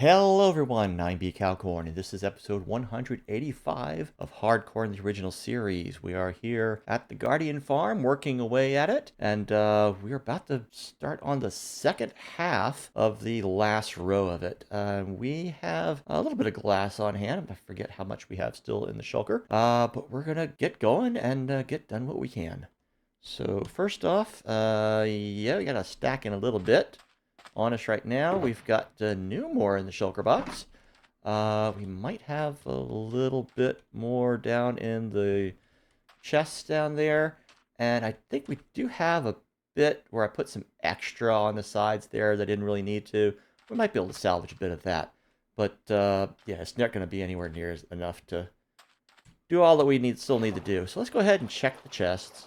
Hello everyone, I'm BCowcorn, and this is episode 185 of HardCorn, the original series. We are here at the Guardian Farm, working away at it, and we're about to start on the second half of the last row of it. We have a little bit of glass on hand. I forget how much we have still in the shulker, but we're gonna get going and get done what we can. So first off, yeah, we got to stack in a little bit on us right now. We've got more in the shulker box. We might have a little bit more down in the chests down there. And I think we do have a bit where I put some extra on the sides there that I didn't really need to. We might be able to salvage a bit of that. But yeah, it's not going to be anywhere near enough to do all that we still need to do. So let's go ahead and check the chests.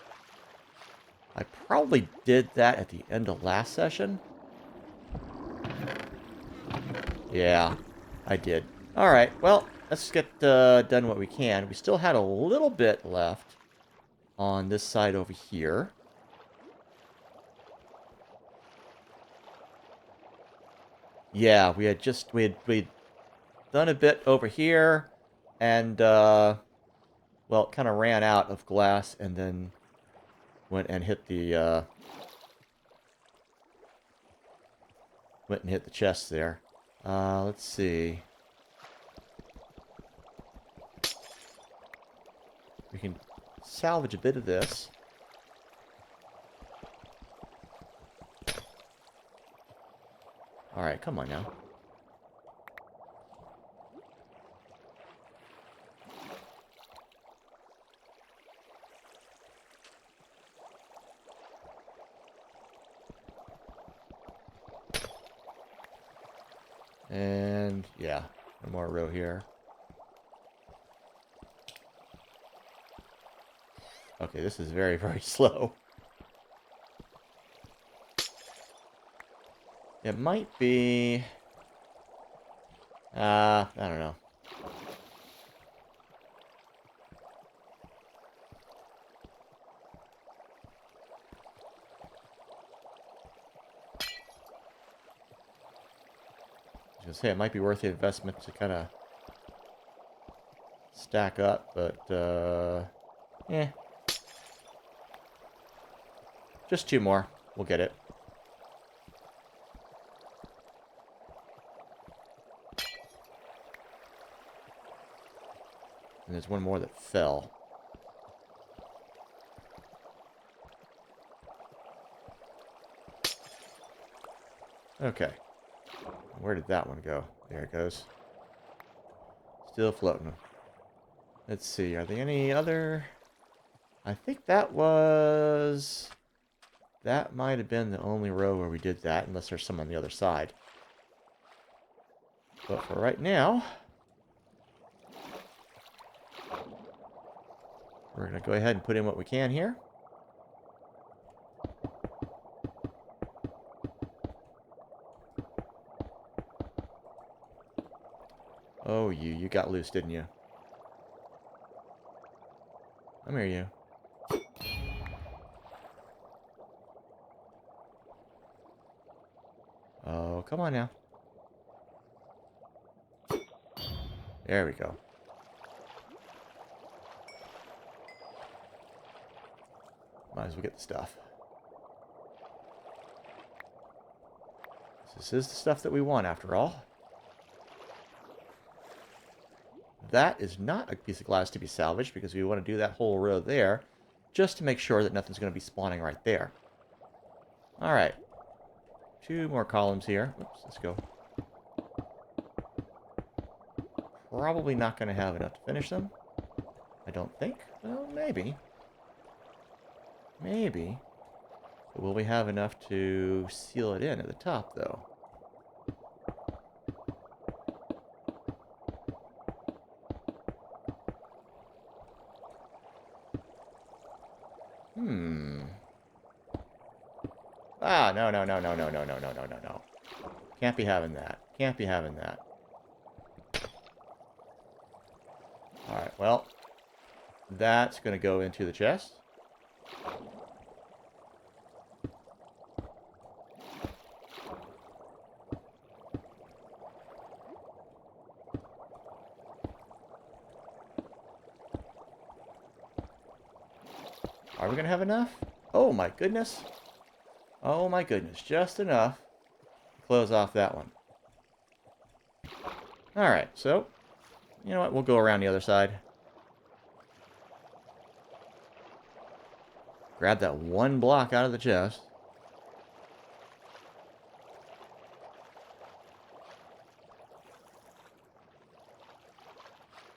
I probably did that at the end of last session. Yeah, I did. Alright, well, let's get done what we can. We still had a little bit left on this side over here. Yeah, we'd done a bit over here, and, well, it kind of ran out of glass, and then went and hit the, chest there. Let's see. We can salvage a bit of this. Alright, come on now. And, yeah, one more row here. Okay, this is very, very slow. It might be... I don't know. I was gonna say, it might be worth the investment to kind of stack up, but, eh. Just two more. We'll get it. And there's one more that fell. Okay. Where did that one go? There it goes. Still floating. Let's see, are there any other... I think that was... That might have been the only row where we did that, unless there's some on the other side. But for right now... We're going to go ahead and put in what we can here. Oh, you got loose, didn't you? Come here, you. Oh, come on now. There we go. Might as well get the stuff. This is the stuff that we want, after all. That is not a piece of glass to be salvaged, because we want to do that whole row there, just to make sure that nothing's going to be spawning right there. Alright. Two more columns here. Oops, let's go. Probably not going to have enough to finish them. I don't think. Well, maybe. Maybe. But will we have enough to seal it in at the top, though? Ah, no, no, no, no, no, no, no, no, no, no, no. Can't be having that. Can't be having that. Alright, well, that's going to go into the chest. Are we going to have enough? Oh my goodness. Oh my goodness. Just enough to close off that one. Alright, so, you know what? We'll go around the other side. Grab that one block out of the chest.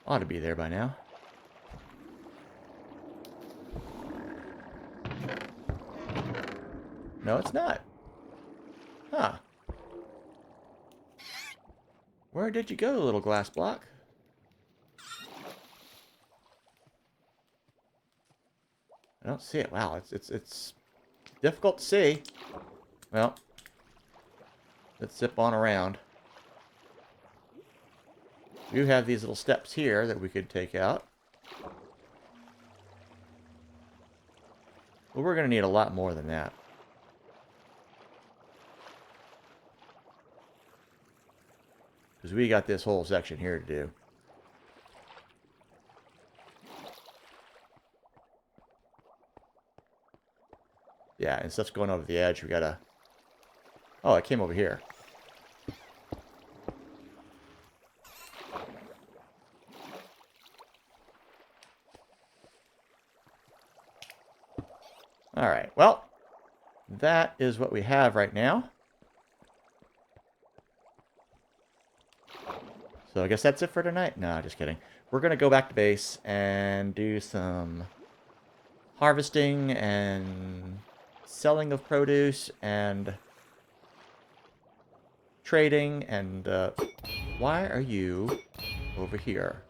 Ought to be there by now. No, it's not. Huh. Where did you go, little glass block? I don't see it. Wow, it's difficult to see. Well, let's zip on around. We do have these little steps here that we could take out. But we're going to need a lot more than that. Because we got this whole section here to do. Yeah, and stuff's going over the edge. We gotta... Oh, it came over here. Alright, well, that is what we have right now. So I guess that's it for tonight. No, just kidding. We're going to go back to base and do some harvesting and selling of produce and trading. And why are you over here?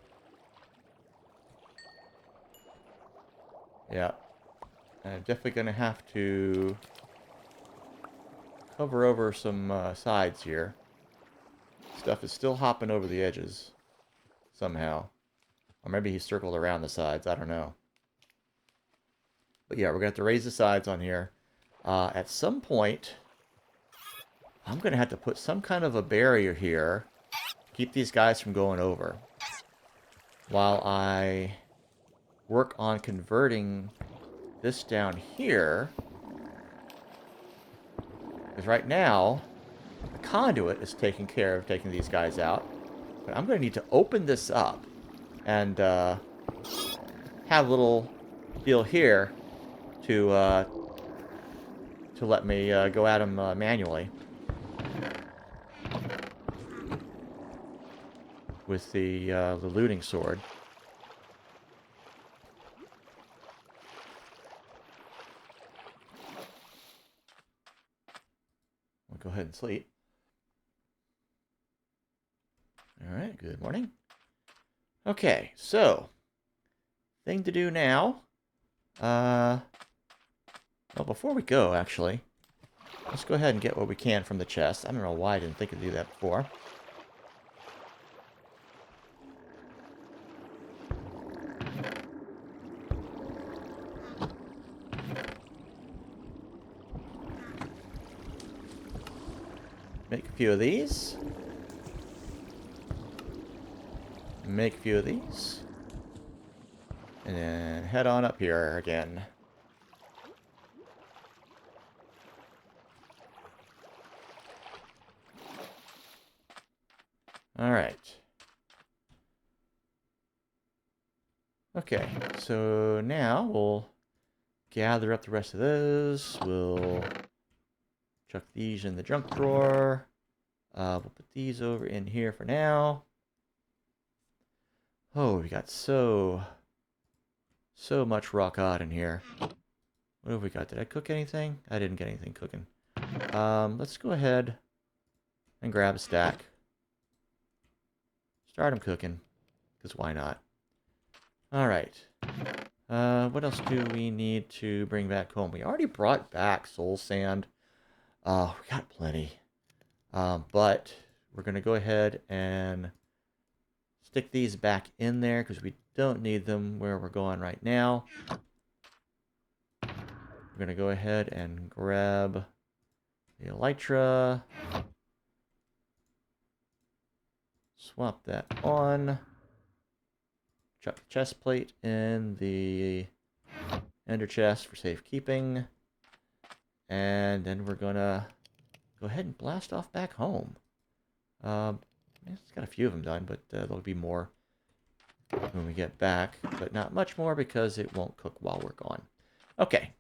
Yeah. I'm definitely going to have to cover over some sides here. Stuff is still hopping over the edges somehow. Or maybe he circled around the sides. I don't know. But yeah, we're going to have to raise the sides on here. At some point, I'm going to have to put some kind of a barrier here to keep these guys from going over. While I work on converting this down here. Because right now, the conduit is taking care of taking these guys out. But I'm going to need to open this up and have a little deal here to let me go at them manually with the looting sword. I'll go ahead and sleep. Alright, good morning. Okay, so, thing to do now. Well, before we go, actually, let's go ahead and get what we can from the chest. I don't know why I didn't think to do that before. Make a few of these. Make a few of these. And then head on up here again. Alright. Okay, so now we'll gather up the rest of those. We'll chuck these in the junk drawer. We'll put these over in here for now. Oh, we got so much raw cod in here. What have we got? Did I cook anything? I didn't get anything cooking. Let's go ahead and grab a stack. Start them cooking, because why not? Alright. What else do we need to bring back home? We already brought back soul sand. We got plenty. But we're going to go ahead and stick these back in there because we don't need them where we're going right now. We're going to go ahead and grab the elytra. Swap that on. Chuck the chest plate in ender chest for safekeeping. And then we're gonna go ahead and blast off back home. It's got a few of them done, but there'll be more when we get back. But not much more because it won't cook while we're gone. Okay.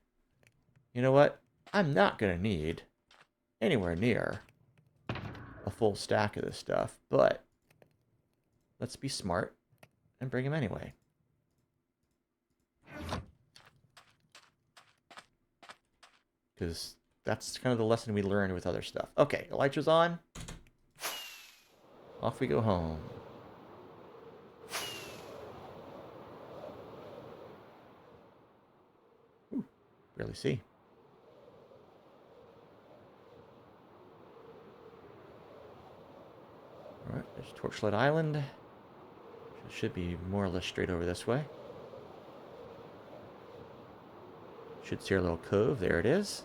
You know what? I'm not gonna need anywhere near a full stack of this stuff, but let's be smart and bring them anyway. Because that's kind of the lesson we learned with other stuff. Okay, elytra's on. Off we go home. Ooh, barely see. Alright, there's Torchlight Island. Should be more or less straight over this way. Should see our little cove. There it is.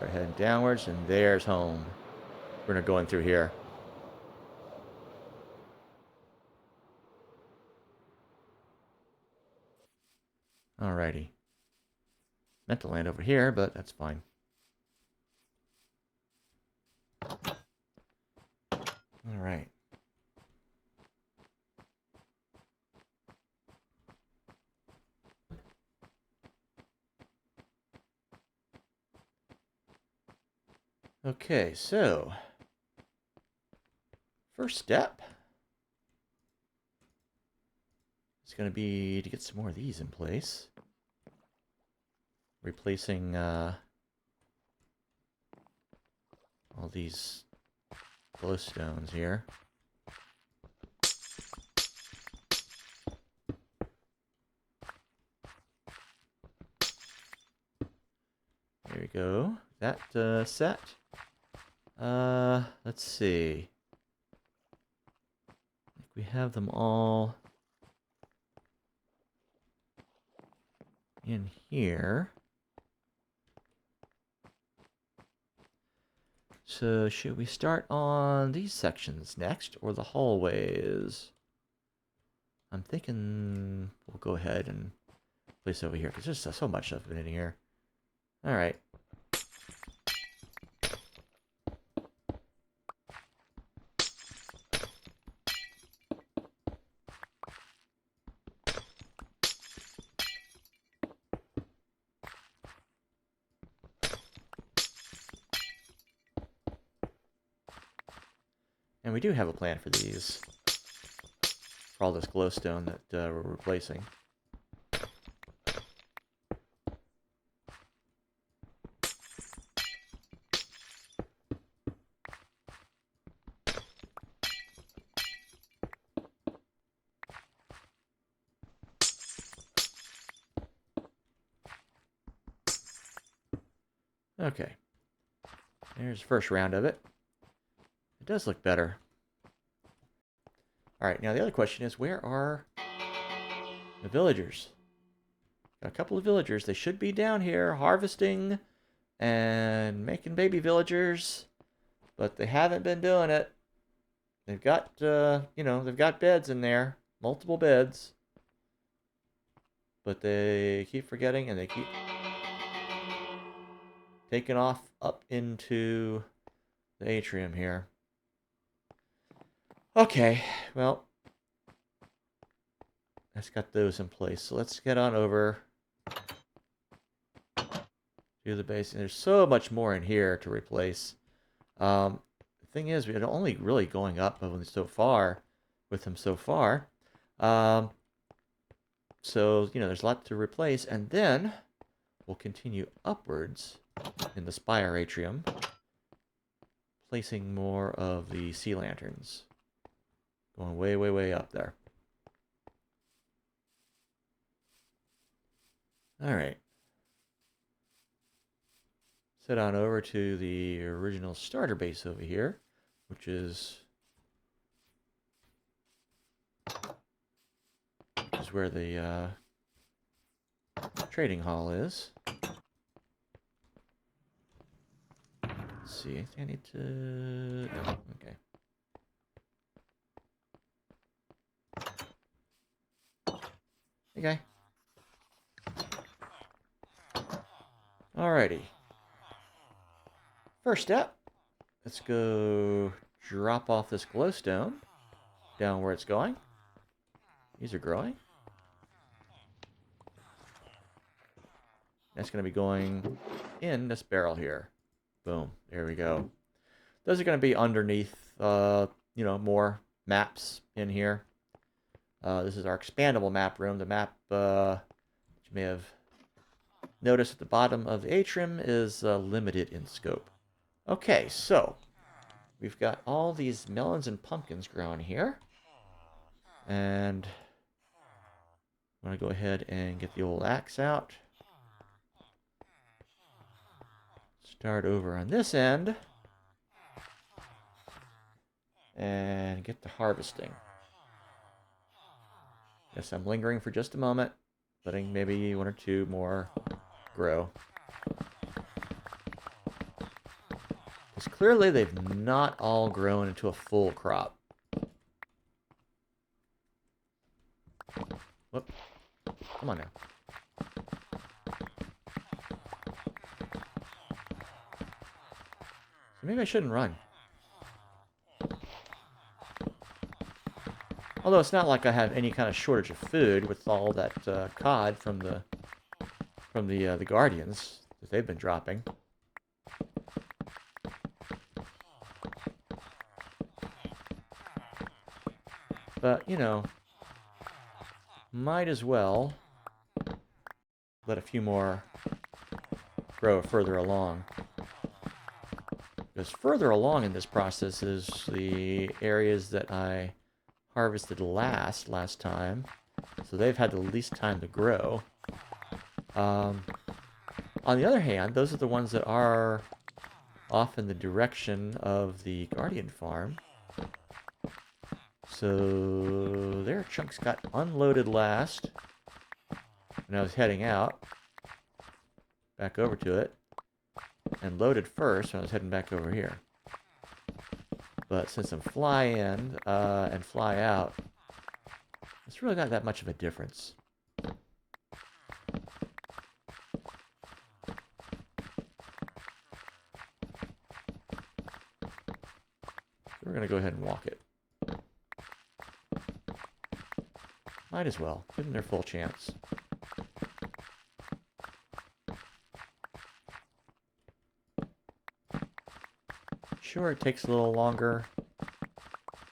We're heading downwards, and there's home. We're gonna go in through here. Alrighty. Meant to land over here, but that's fine. Alright. Okay, so first step is going to be to get some more of these in place. Replacing all these glowstones here. There we go. That set. Let's see. I think we have them all in here. So should we start on these sections next, or the hallways? I'm thinking we'll go ahead and place over here, because there's so much stuff in here. Alright. And we do have a plan for these. For all this glowstone that we're replacing. Okay. There's the first round of it. It does look better. Alright, now the other question is, where are the villagers? Got a couple of villagers. They should be down here harvesting and making baby villagers, but they haven't been doing it. They've got, they've got beds in there, multiple beds, but they keep forgetting and they keep taking off up into the atrium here. Okay, well, let's get those in place. So let's get on over to the base. And there's so much more in here to replace. The thing is, we're only really going up so far with them so far. So, there's a lot to replace. And then we'll continue upwards in the spire atrium, placing more of the sea lanterns. Going way, way, way up there. Alright. Head on over to the original starter base over here, which is where the trading hall is. Let's see, I think I need to... No, okay. Okay. Alrighty. First step, let's go drop off this glowstone down where it's going. These are growing. That's going to be going in this barrel here. Boom. There we go. Those are going to be underneath, more maps in here. This is our expandable map room. The map, you may have noticed at the bottom of the atrium, is limited in scope. Okay, so we've got all these melons and pumpkins growing here. And I'm going to go ahead and get the old axe out. Start over on this end. And get to harvesting. Yes, I'm lingering for just a moment, letting maybe one or two more grow. Because clearly they've not all grown into a full crop. Whoop. Come on now. So maybe I shouldn't run. Although it's not like I have any kind of shortage of food with all that cod from the Guardians that they've been dropping. But, might as well let a few more grow further along. Because further along in this process is the areas that I harvested last time. So they've had the least time to grow. On the other hand, those are the ones that are off in the direction of the Guardian farm. So their chunks got unloaded last when I was heading out, back over to it, and loaded first when I was heading back over here. But since I'm fly in and fly out, it's really not that much of a difference. So we're going to go ahead and walk it. Might as well. Give them their full chance. Sure, it takes a little longer,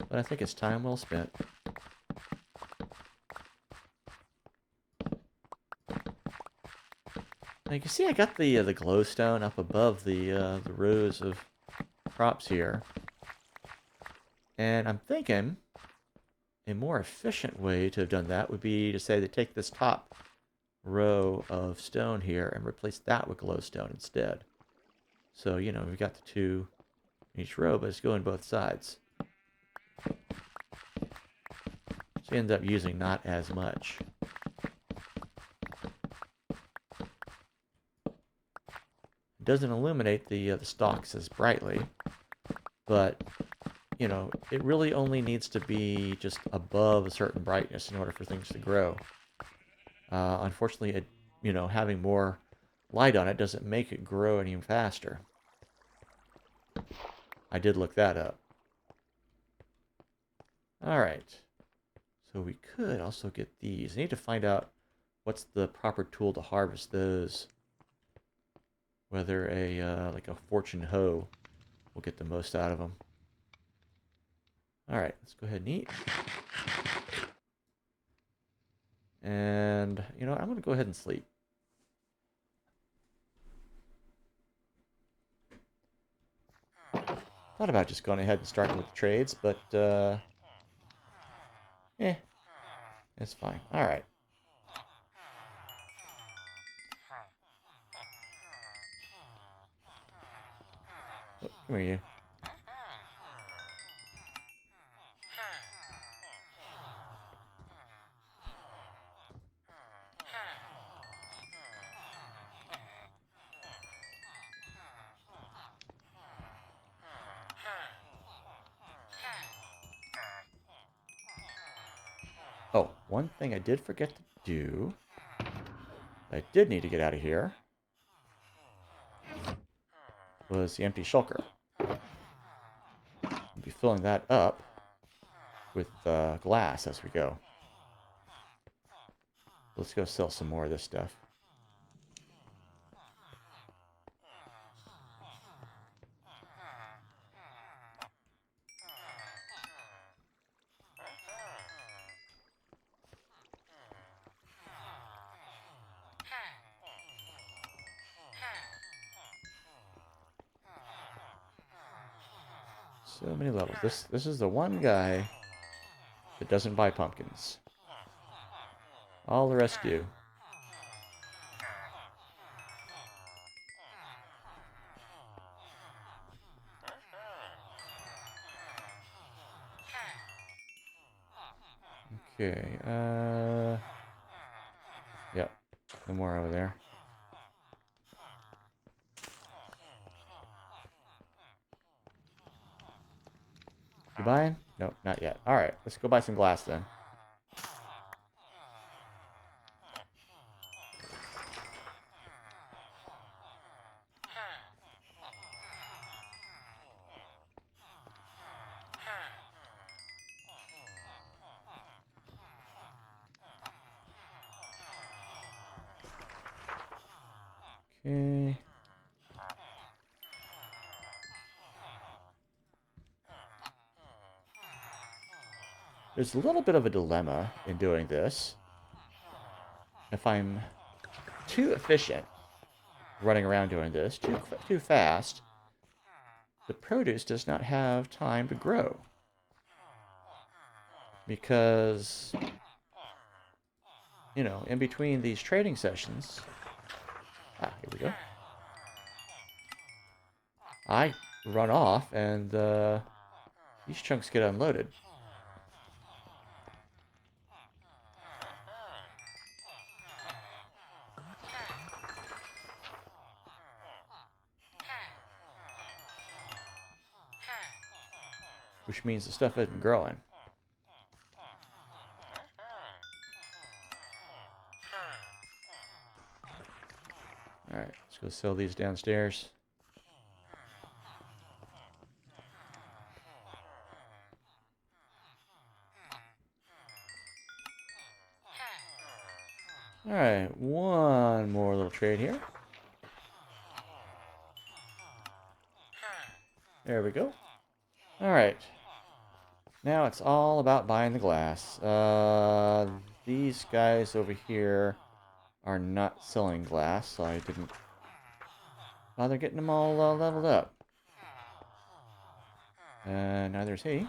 but I think it's time well spent. Now you can see I got the glowstone up above the rows of crops here. And I'm thinking a more efficient way to have done that would be to say to take this top row of stone here and replace that with glowstone instead. So, we've got the two in each row, but it's going both sides. So you end up using not as much. It doesn't illuminate the stalks as brightly, but it really only needs to be just above a certain brightness in order for things to grow. Unfortunately, having more light on it doesn't make it grow any faster. I did look that up. Alright. So we could also get these. I need to find out what's the proper tool to harvest those. Whether like a fortune hoe will get the most out of them. Alright, let's go ahead and eat. And, I'm going to go ahead and sleep. Thought about just going ahead and starting with the trades, but, it's fine. Alright. Oh, come here, you. Oh, one thing I did forget to do, I did need to get out of here, was the empty shulker. I'll be filling that up with glass as we go. Let's go sell some more of this stuff. So many levels. This is the one guy that doesn't buy pumpkins. All the rest do. Okay, yep, no more over there. You buying? Nope, not yet. Alright, let's go buy some glass then. Okay. There's a little bit of a dilemma in doing this. If I'm too efficient running around doing this, too fast, the produce does not have time to grow. Because, you know, in between these trading sessions... Ah, here we go. I run off, and these chunks get unloaded. Which means the stuff isn't growing. Alright, let's go sell these downstairs. Alright, one more little trade here. There we go. Alright. Now it's all about buying the glass. These guys over here are not selling glass, so I didn't bother getting them all leveled up. Neither is he.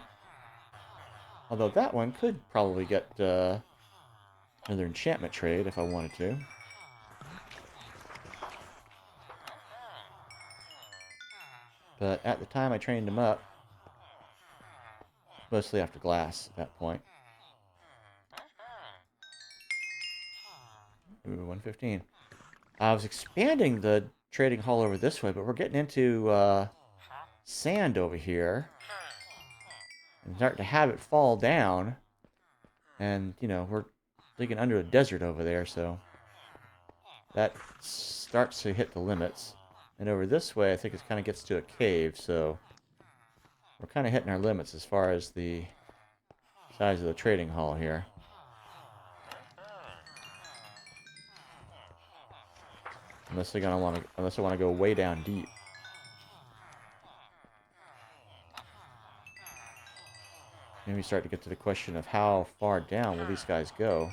Although that one could probably get another enchantment trade if I wanted to. But at the time I trained him up, mostly after glass at that point. Ooh, 115. I was expanding the trading hall over this way, but we're getting into sand over here. And starting to have it fall down. And, you know, we're digging under a desert over there, so that starts to hit the limits. And over this way, I think it kind of gets to a cave, so we're kind of hitting our limits as far as the size of the trading hall here. Unless I want to go way down deep. Then we start to get to the question of how far down will these guys go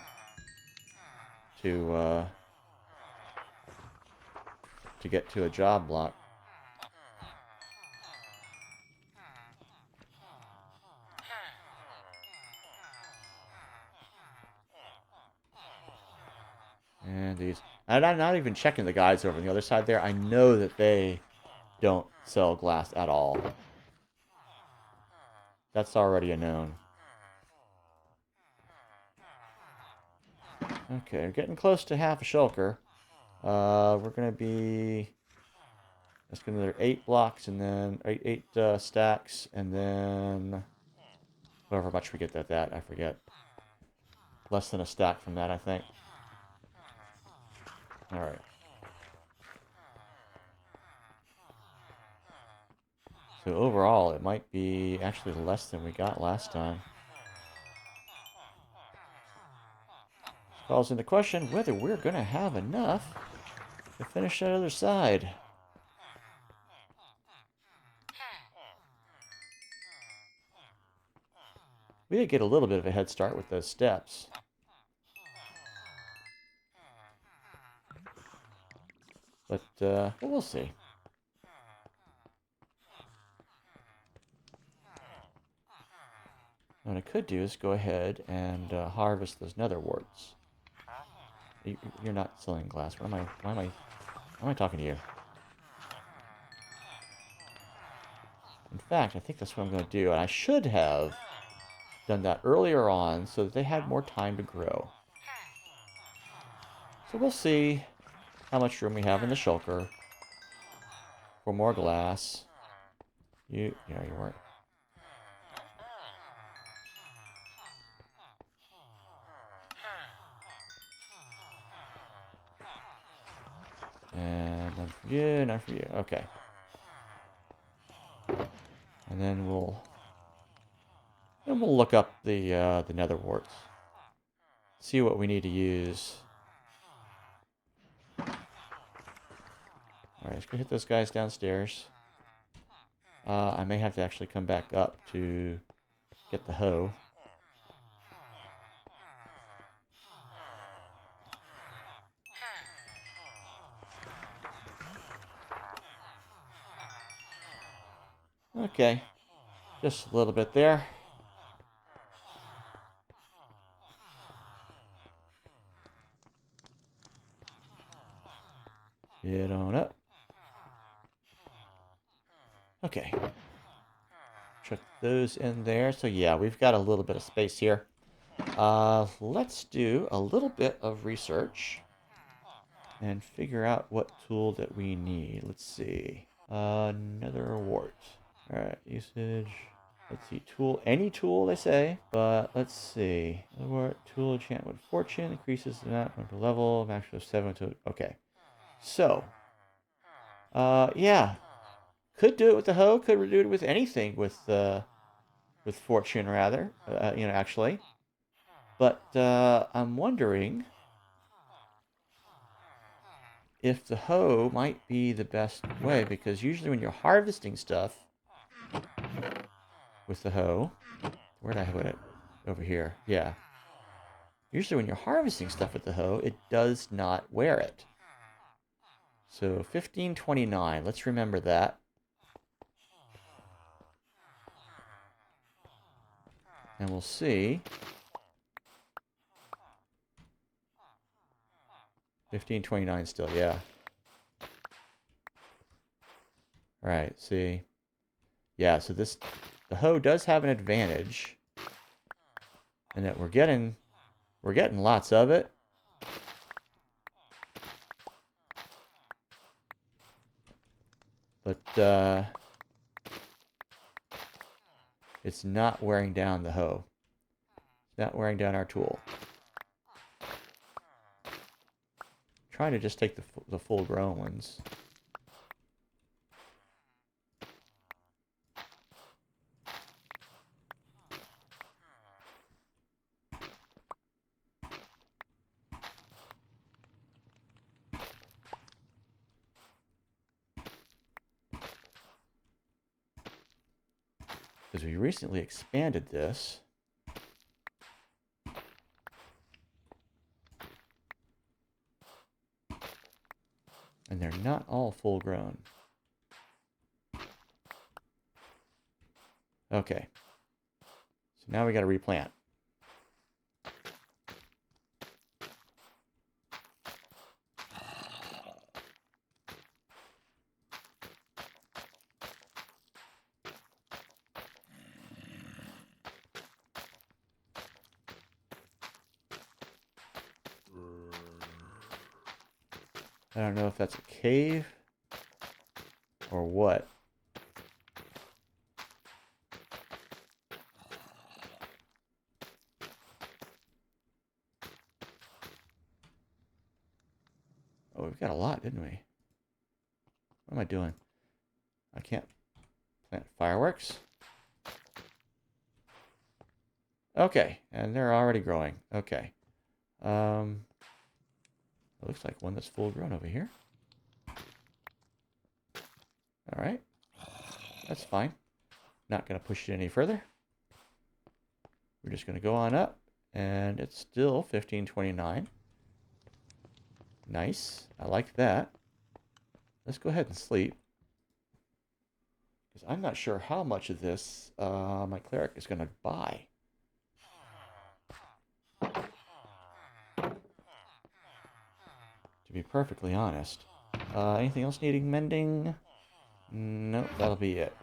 to get to a job block. And these... I'm not even checking the guys over on the other side there. I know that they don't sell glass at all. That's already a known. Okay, we're getting close to half a shulker. We're going to be... That's going to be 8 blocks, and then 8 stacks, and then... However much we get that, I forget. Less than a stack from that, I think. All right. So overall, it might be actually less than we got last time. This calls into question whether we're going to have enough to finish that other side. We did get a little bit of a head start with those steps. But we'll see. What I could do is go ahead and harvest those nether warts. You're not selling glass. Why am I talking to you? In fact, I think that's what I'm going to do. And I should have done that earlier on so that they had more time to grow. So we'll see how much room we have in the shulker for more glass. You weren't. And none for you, none for you. Okay. And then we'll look up the nether warts. See what we need to use. Alright, let's go hit those guys downstairs. I may have to actually come back up to get the hoe. Okay, just a little bit there. Get on up. Okay. Chuck those in there. So yeah, we've got a little bit of space here. Let's do a little bit of research and figure out what tool that we need. Let's see. Nether wart. Alright, usage. Let's see, tool, any tool they say, but let's see. Wart, tool, enchantment fortune, increases the amount of level, maximum of 7 to, okay. So, yeah. Could do it with the hoe, could do it with anything with fortune rather, actually. But, I'm wondering if the hoe might be the best way, because usually when you're harvesting stuff with the hoe, where'd I put it? Over here, yeah. Usually when you're harvesting stuff with the hoe, it does not wear it. So 1529, let's remember that. And we'll see. 1529 still, yeah. Right, see. Yeah, so the hoe does have an advantage. And that we're getting lots of it. But it's not wearing down the hoe. It's not wearing down our tool. Trying to just take the full grown ones. Because we recently expanded this. And they're not all full grown. Okay. So now we got to replant. I don't know if that's a cave or what. Oh, we've got a lot, didn't we? What am I doing? I can't plant fireworks. Okay, and they're already growing. Okay. It looks like one that's full grown over here. All right. That's fine. Not going to push it any further. We're just going to go on up, and it's still 1529. Nice. I like that. Let's go ahead and sleep. Because I'm not sure how much of this my cleric is going to buy. To be perfectly honest. Anything else needing mending? Nope, that'll be it.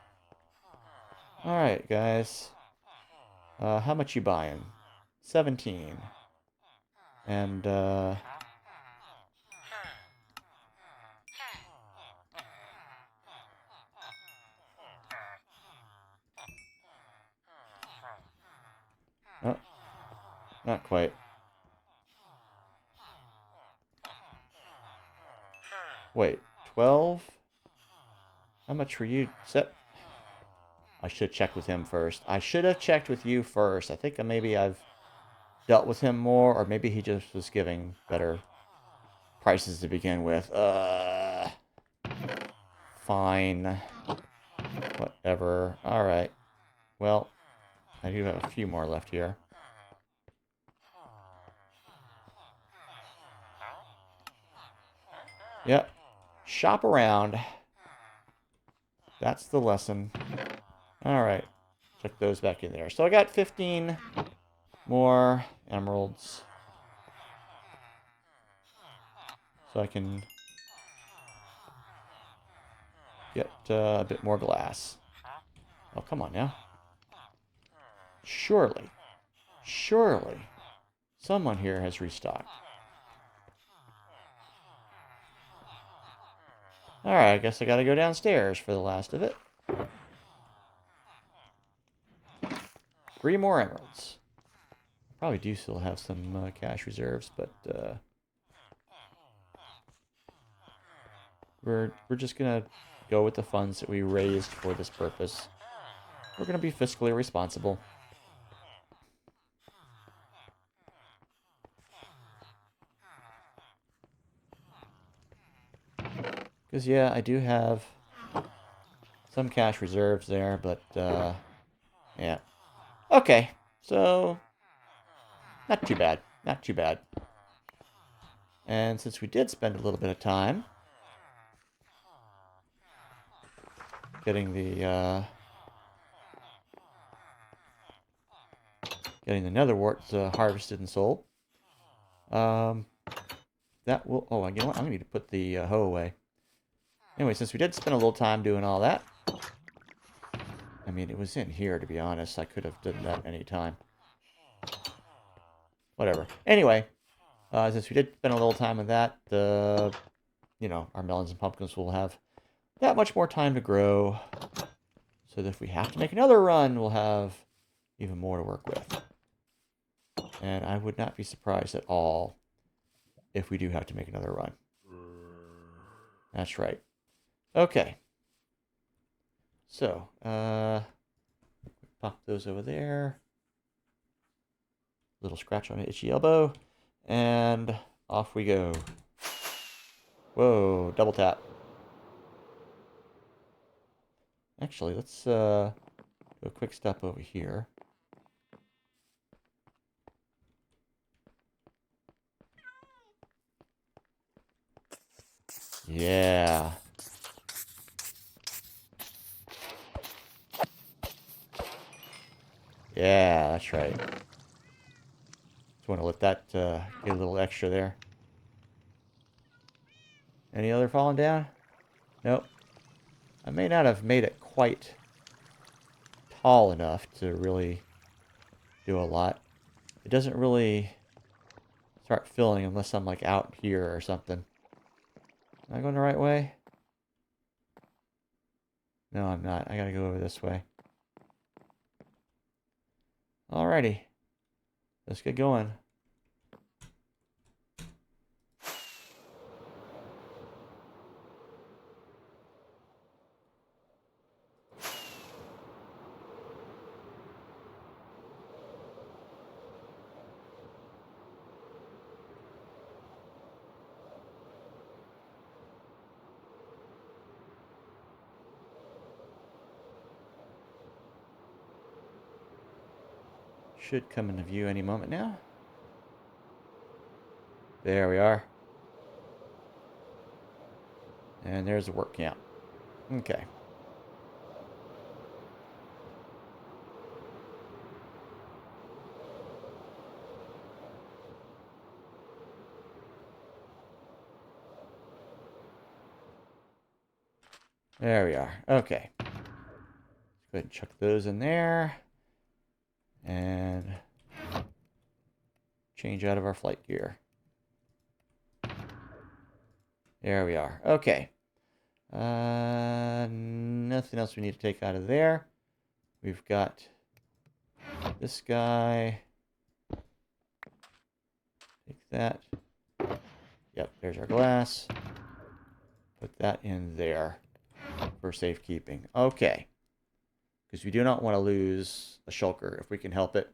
Alright, guys. How much you buying? 17. And, oh, not quite. Wait, 12? How much were you set? I should check with him first. I should have checked with you first. I think maybe I've dealt with him more, or maybe he just was giving better prices to begin with. Fine. Whatever. Alright. Well, I do have a few more left here. Yep. Shop around. That's the lesson. Alright. Check those back in there. So I got 15 more emeralds. So I can get a bit more glass. Oh, come on now. Surely, someone here has restocked. Alright, I guess I gotta go downstairs for the last of it. 3 more emeralds. Probably do still have some cash reserves, but we're just gonna go with the funds that we raised for this purpose. We're gonna be fiscally responsible. Because, yeah, I do have some cash reserves there, but, yeah. Okay, so, not too bad. Not too bad. And since we did spend a little bit of time getting the nether warts harvested and sold, that will... Oh, you know what? I'm going to need to put the hoe away. Anyway, since we did spend a little time doing all that, I mean, it was in here, to be honest. I could have done that any time. Whatever. Anyway, since we did spend a little time with that, you know, our melons and pumpkins will have that much more time to grow. So that if we have to make another run, we'll have even more to work with. And I would not be surprised at all if we do have to make another run. That's right. Okay. So, pop those over there. Little scratch on my itchy elbow. And off we go. Whoa, double tap. Actually, let's do a quick step over here. Yeah. Yeah, that's right. Just want to let that get a little extra there. Any other falling down? Nope. I may not have made it quite tall enough to really do a lot. It doesn't really start filling unless I'm like out here or something. Am I going the right way? No, I'm not. I gotta go over this way. Alrighty. Let's get going. Should come into view any moment now. There we are. And there's the work camp. Okay. There we are. Okay. Let's go ahead and chuck those in there. And change out of our flight gear. There we are. Okay. Nothing else we need to take out of there. We've got this guy. Take that. Yep, there's our glass. Put that in there for safekeeping. Okay. Because we do not want to lose a shulker if we can help it.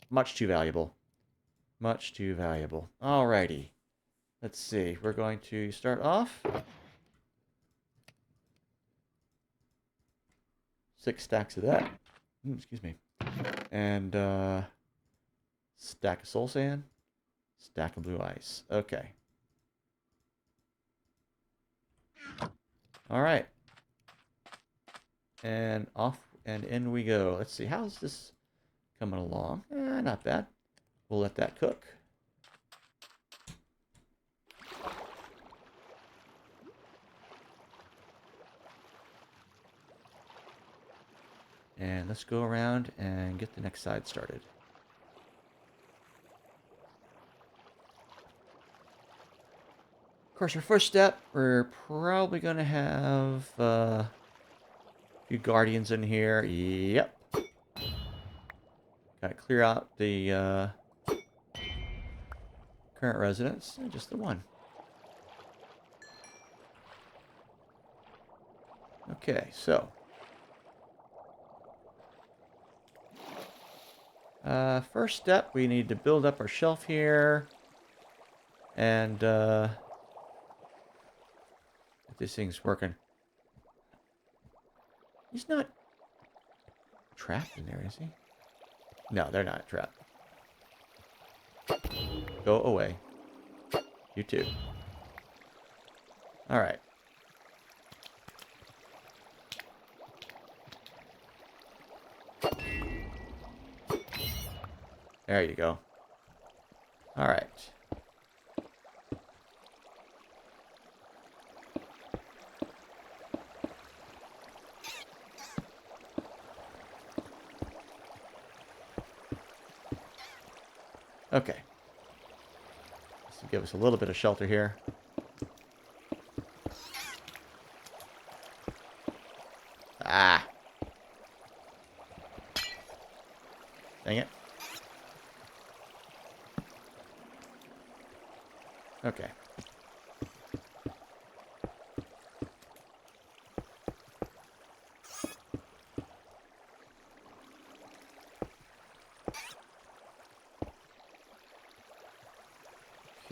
Much too valuable. Much too valuable. Alrighty. Let's see. We're going to start off. 6 stacks of that. Excuse me. And stack of soul sand. Stack of blue ice. Okay. Alright. And off and in we go. Let's see. How's this coming along? Not bad. We'll let that cook. And let's go around and get the next side started. Of course, our first step, we're probably going to have a few guardians in here. Yep. Got to clear out the current residents. Just the one. Okay, so. First step, we need to build up our shelf here. And, if this thing's working. He's not trapped in there, is he? No, they're not trapped. Go away. You too. Alright. There you go. Alright. Okay. This will give us a little bit of shelter here. Ah! Dang it. Okay.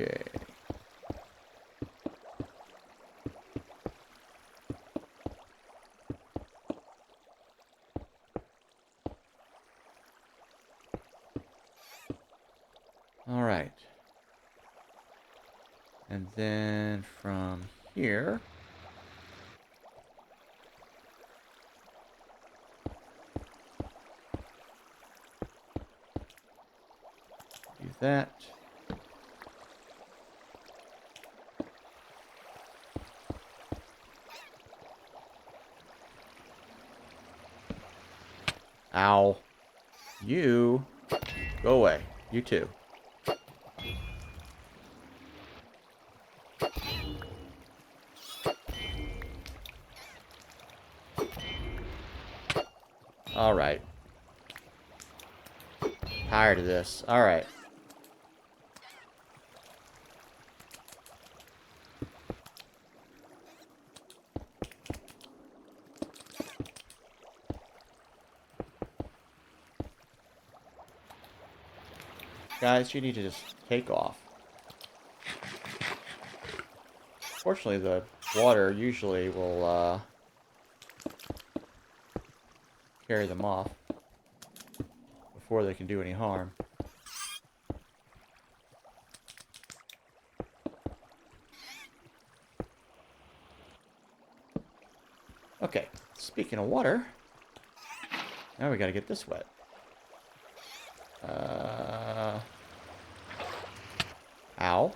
Okay. All right. And then from here, do that. Ow. You go away. You too. All right. Tired of this. All right. Guys, you need to just take off. Fortunately, the water usually will carry them off. before they can do any harm. Okay, speaking of water, now we gotta get this wet. Ow.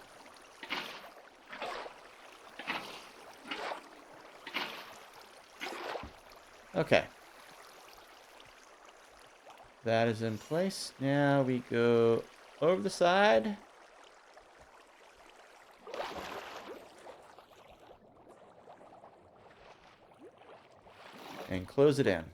Okay. That is in place. Now we go over the side. And close it in.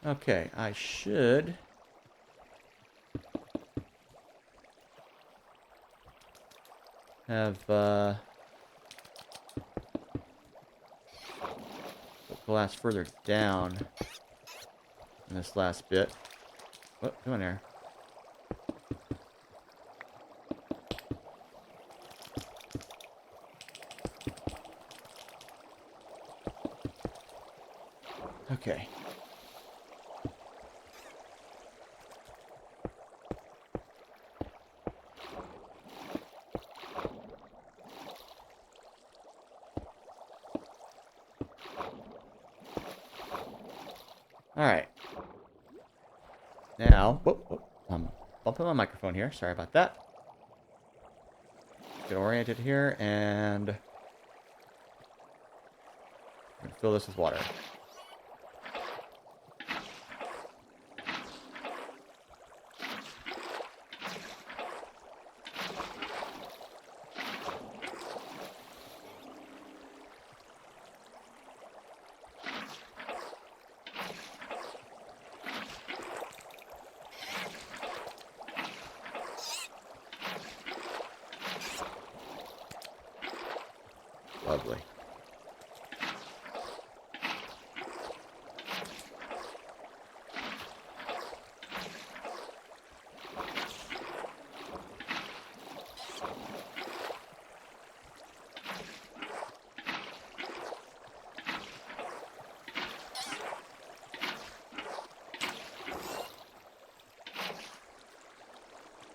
Okay, I should have put glass further down in this last bit. What? Come on here. Okay. Alright. Now, whoop, I'm bumping my microphone here. Sorry about that. Get oriented here, and I'm gonna fill this with water. Lovely.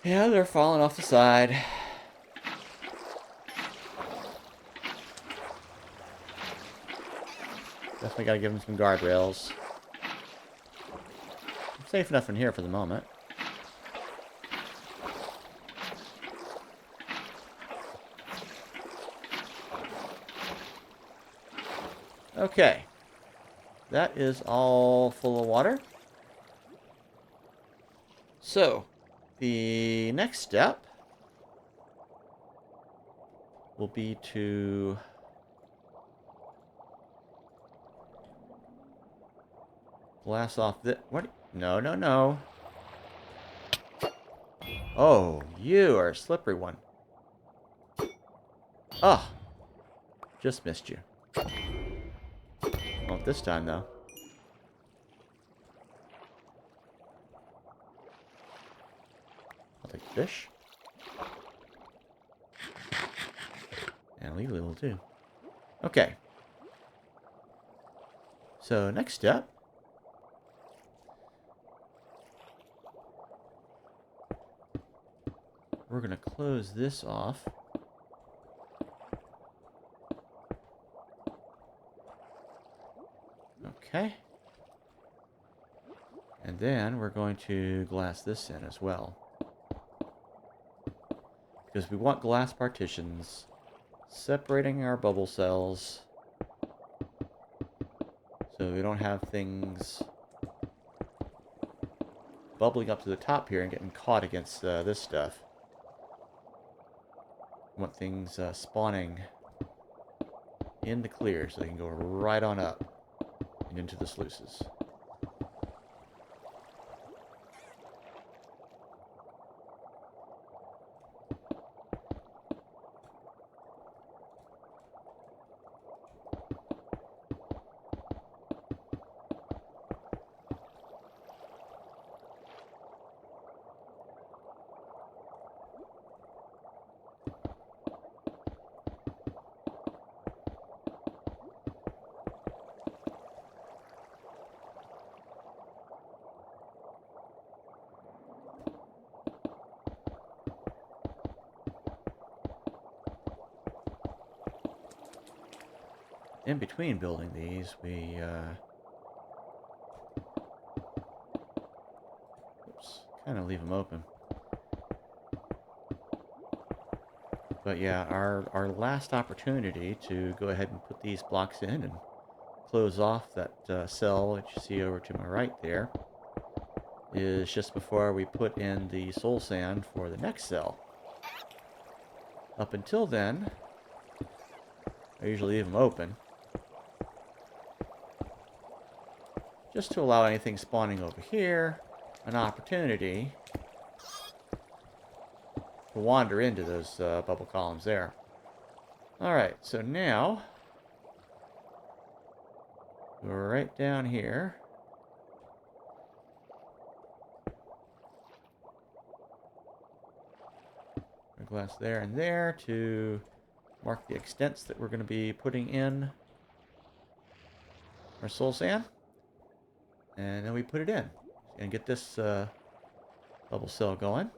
Yeah, they're falling off the side. Definitely gotta give them some guardrails. I'm safe enough in here for the moment. Okay. That is all full of water. So, the next step will be to glass off the... What? No, no, no. Oh, you are a slippery one. Oh, just missed you. Not this time, though. I'll take the fish. And Lily will too. Okay. So, next step. We're going to close this off. Okay. And then we're going to glass this in as well. Because we want glass partitions separating our bubble cells so we don't have things bubbling up to the top here and getting caught against this stuff. We want things spawning in the clear so they can go right on up and into the sluices. in between building these, we kind of leave them open. But yeah, our last opportunity to go ahead and put these blocks in and close off that cell that you see over to my right there is just before we put in the soul sand for the next cell. Up until then, I usually leave them open, just to allow anything spawning over here an opportunity to wander into those bubble columns there. Alright, so now we're right down here. A glass there and there to mark the extents that we're going to be putting in our soul sand. And then we put it in and get this bubble cell going.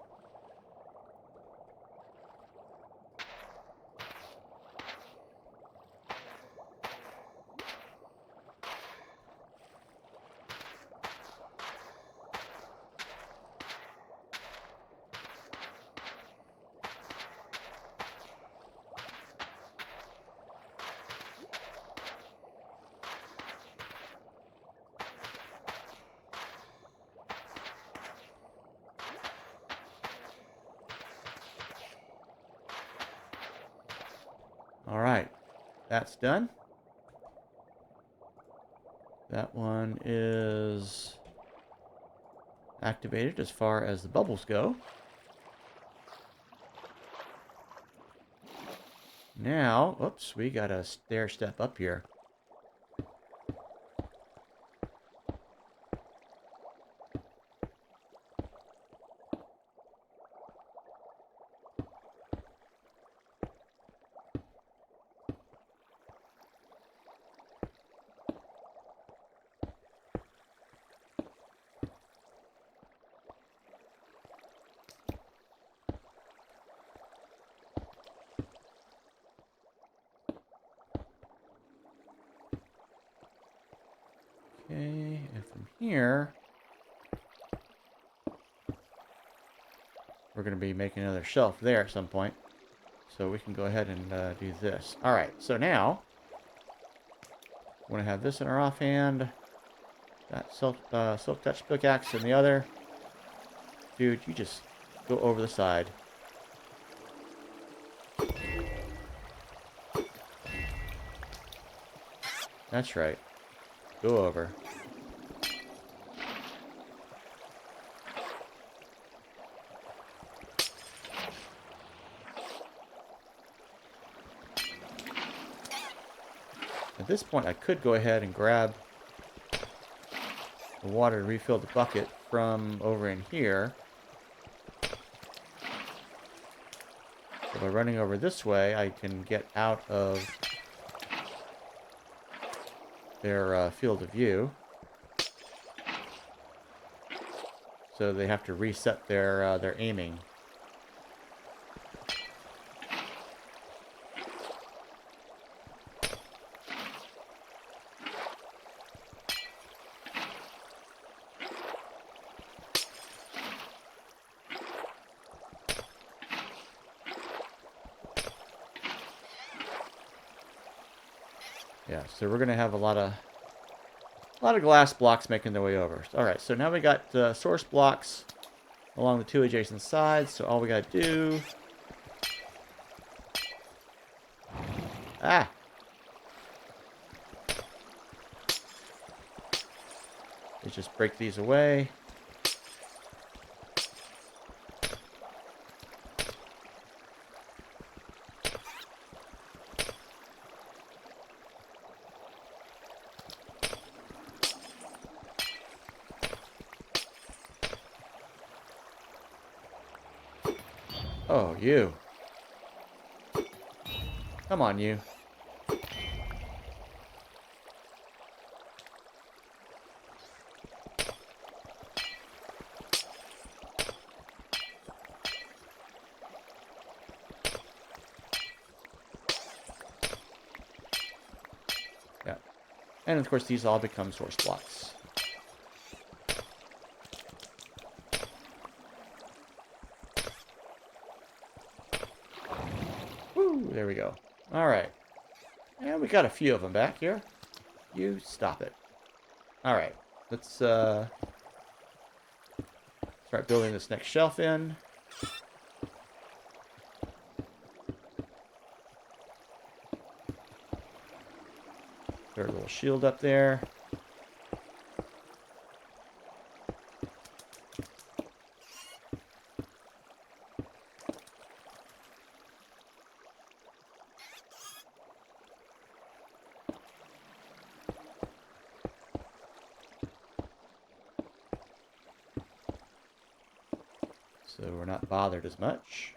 Alright, that's done. That one is activated as far as the bubbles go. Now, oops, we got a stair step up here. Okay, and from here, we're going to be making another shelf there at some point. So we can go ahead and do this. Alright, so now, we want to have this in our offhand. That silk touch pickaxe in the other. Dude, you just go over the side. That's right. Go over. At this point, I could go ahead and grab the water to refill the bucket from over in here. So by running over this way, I can get out of their field of view. So they have to reset their aiming. Yeah, so we're gonna have a lot of glass blocks making their way over. All right, so now we got source blocks along the two adjacent sides. So all we gotta do, is just break these away. Oh, you. Come on, you. Yeah. And of course, these all become source blocks. Woo! There we go. All right. And we got a few of them back here. You stop it. All right. Let's start building this next shelf in. Put a little shield up there. So we're not bothered as much.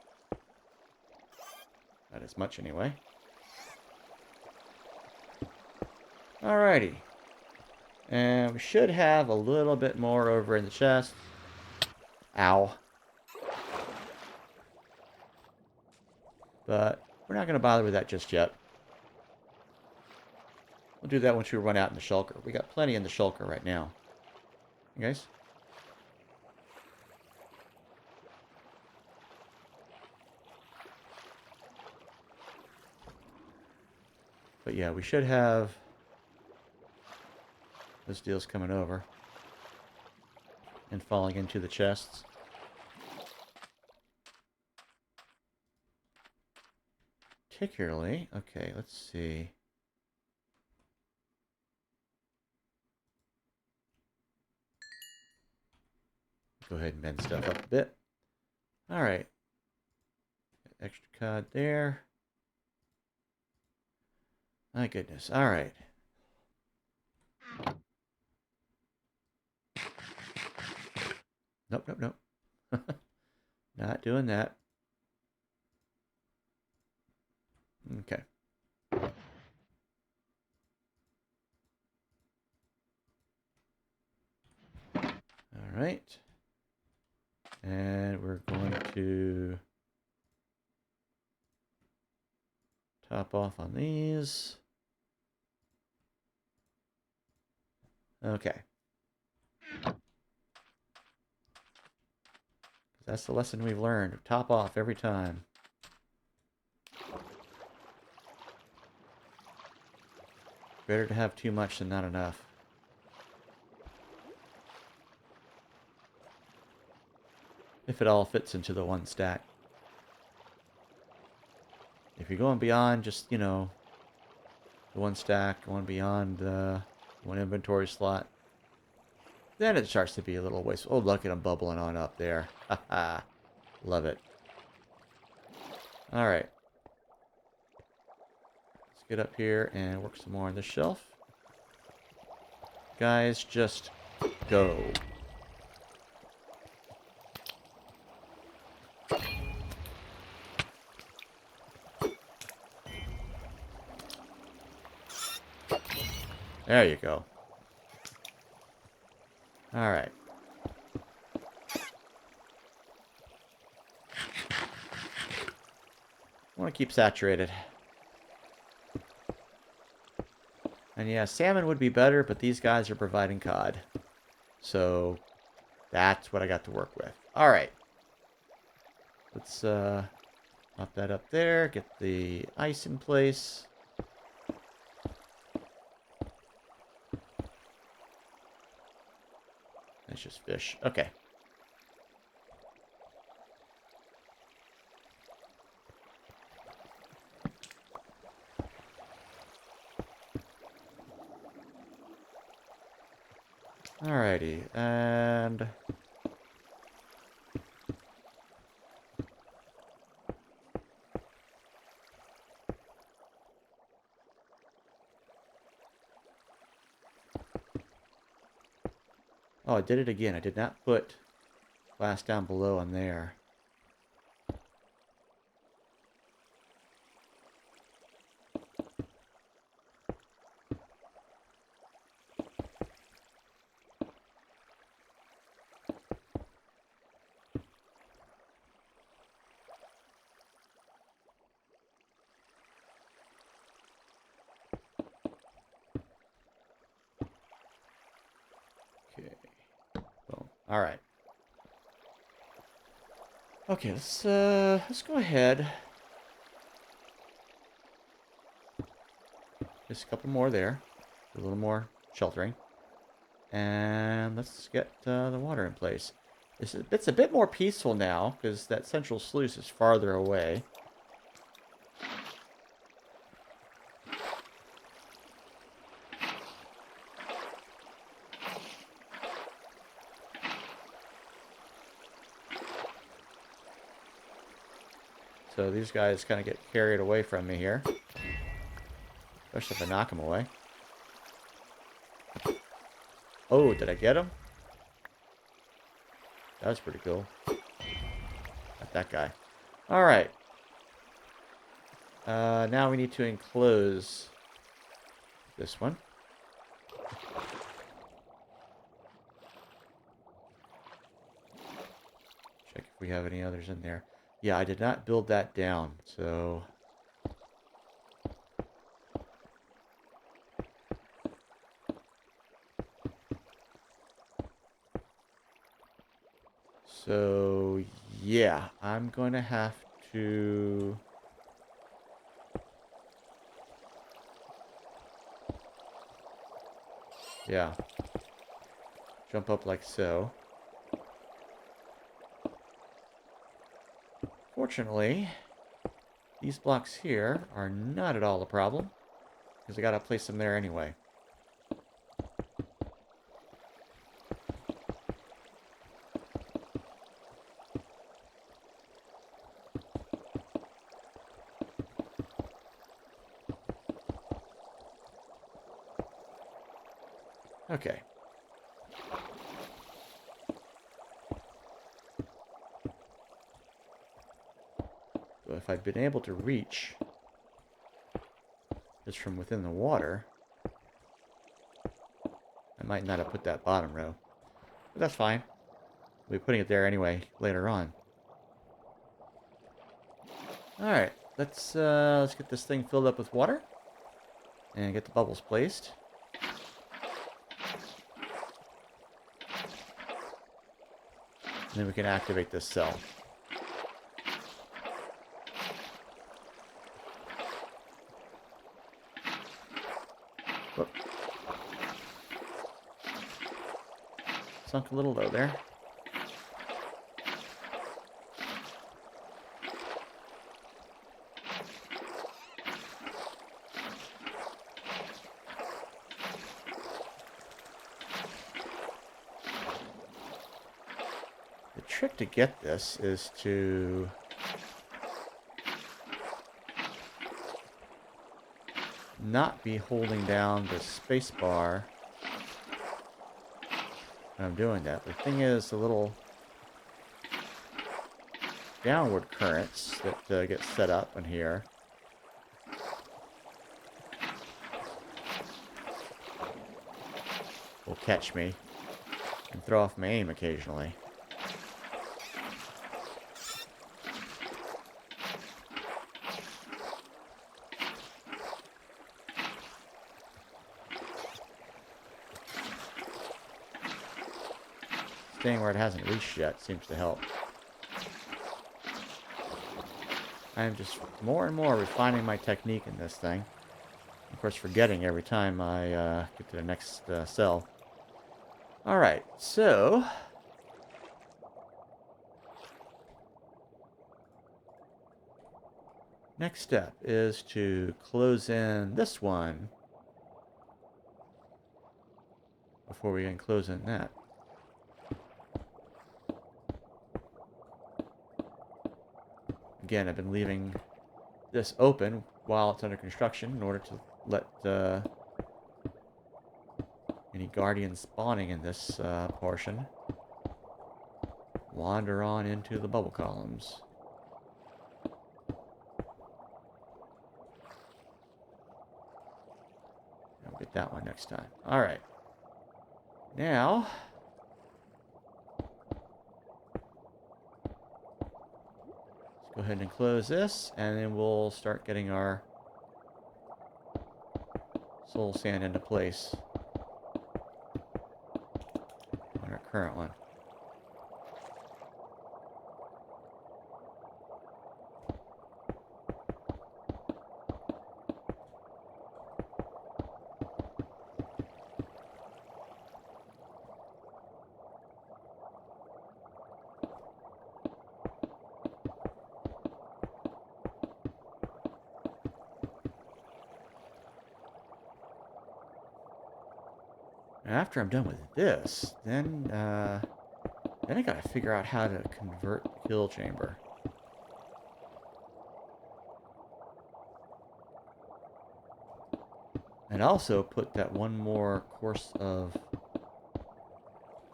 Not as much anyway. Alrighty. And we should have a little bit more over in the chest. Ow. But we're not going to bother with that just yet. We'll do that once we run out in the shulker. We got plenty in the shulker right now. You guys? But yeah, we should have those deals coming over and falling into the chests. Particularly, okay, let's see. Go ahead and bend stuff up a bit. All right. Extra cod there. My goodness. All right. Nope, nope, nope. Not doing that. Okay. All right. And we're going to top off on these. Okay. That's the lesson we've learned. Top off every time. Better to have too much than not enough. If it all fits into the one stack. If you're going beyond just, you know, the one stack, going beyond one inventory slot, then it starts to be a little waste. Oh, look at them bubbling on up there. Haha. Love it. All right. Let's get up here and work some more on this shelf. Guys, just go. There you go. All right. I want to keep saturated. And yeah, salmon would be better, but these guys are providing cod. So that's what I got to work with. All right. Let's pop that up there. Get the ice in place. It's just fish. Okay. Alrighty, and oh, I did it again. I did not put glass down below on there. All right. Okay, let's go ahead. Just a couple more there. A little more sheltering. And let's get the water in place. It's a bit more peaceful now because that central sluice is farther away. So these guys kind of get carried away from me here. Especially if I knock them away. Oh, did I get him? That was pretty cool. Got that guy. Alright. Now we need to enclose this one. Check if we have any others in there. Yeah, I did not build that down, so... So, yeah, I'm going to have to... Yeah. Jump up like so. Fortunately, these blocks here are not at all a problem, because I gotta place them there anyway. Okay. So if I'd been able to reach this from within the water, I might not have put that bottom row. But that's fine. We'll be putting it there anyway later on. Alright, let's get this thing filled up with water. And get the bubbles placed. And then we can activate this cell. Whoop. Sunk a little low there. The trick to get this is to not be holding down the space bar when I'm doing that. The thing is, the little downward currents that get set up in here will catch me and throw off my aim occasionally. Staying where it hasn't reached yet seems to help. I'm just more and more refining my technique in this thing. Of course, forgetting every time I get to the next cell. Alright, so... next step is to close in this one before we can close in that. Again, I've been leaving this open while it's under construction in order to let any guardians spawning in this portion wander on into the bubble columns. I'll get that one next time. Alright. Now... go ahead and close this, and then we'll start getting our soul sand into place on our current one. After I'm done with this, then I gotta figure out how to convert the kill chamber. And also put that one more course of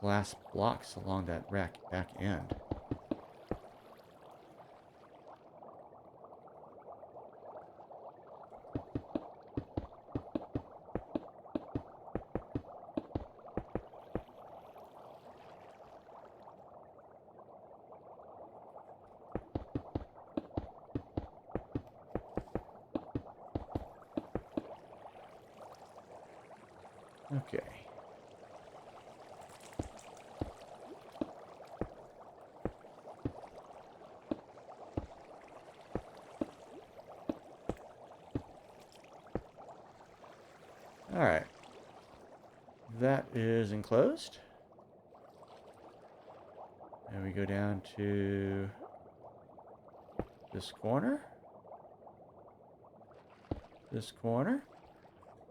glass blocks along that back end. Okay. All right. That is enclosed. And we go down to this corner. This corner.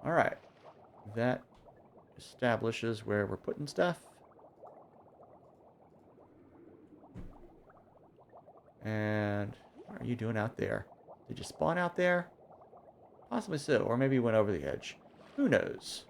All right. That establishes where we're putting stuff. And what are you doing out there? Did you spawn out there? Possibly so, or maybe you went over the edge. Who knows?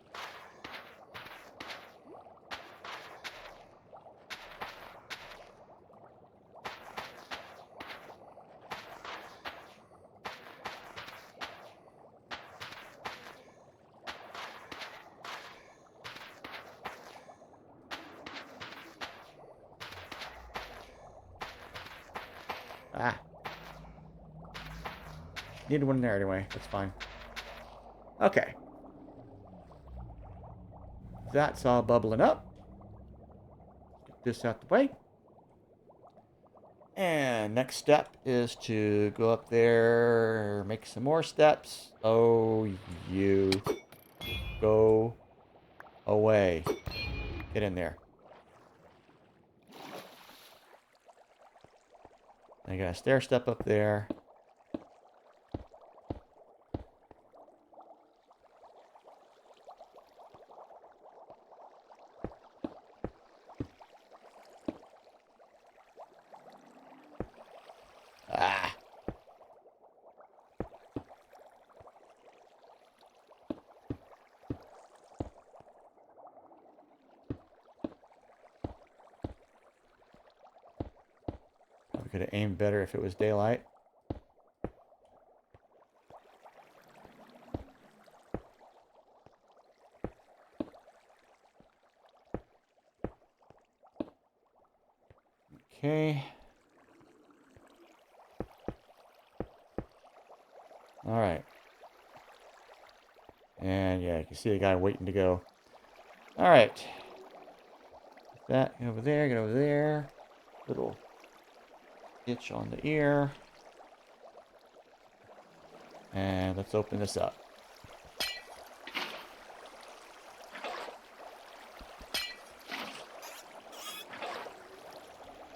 Ah. Needed one there anyway. That's fine. Okay. That's all bubbling up. Get this out the way. And next step is to go up there, make some more steps. Oh, you. Go away. Get in there. I got a stair step up there. Ah. Probably could have aimed better if it was daylight. Okay. All right. And yeah, you can see the guy waiting to go. All right. That, get over there, get over there. Little itch on the ear. And let's open this up.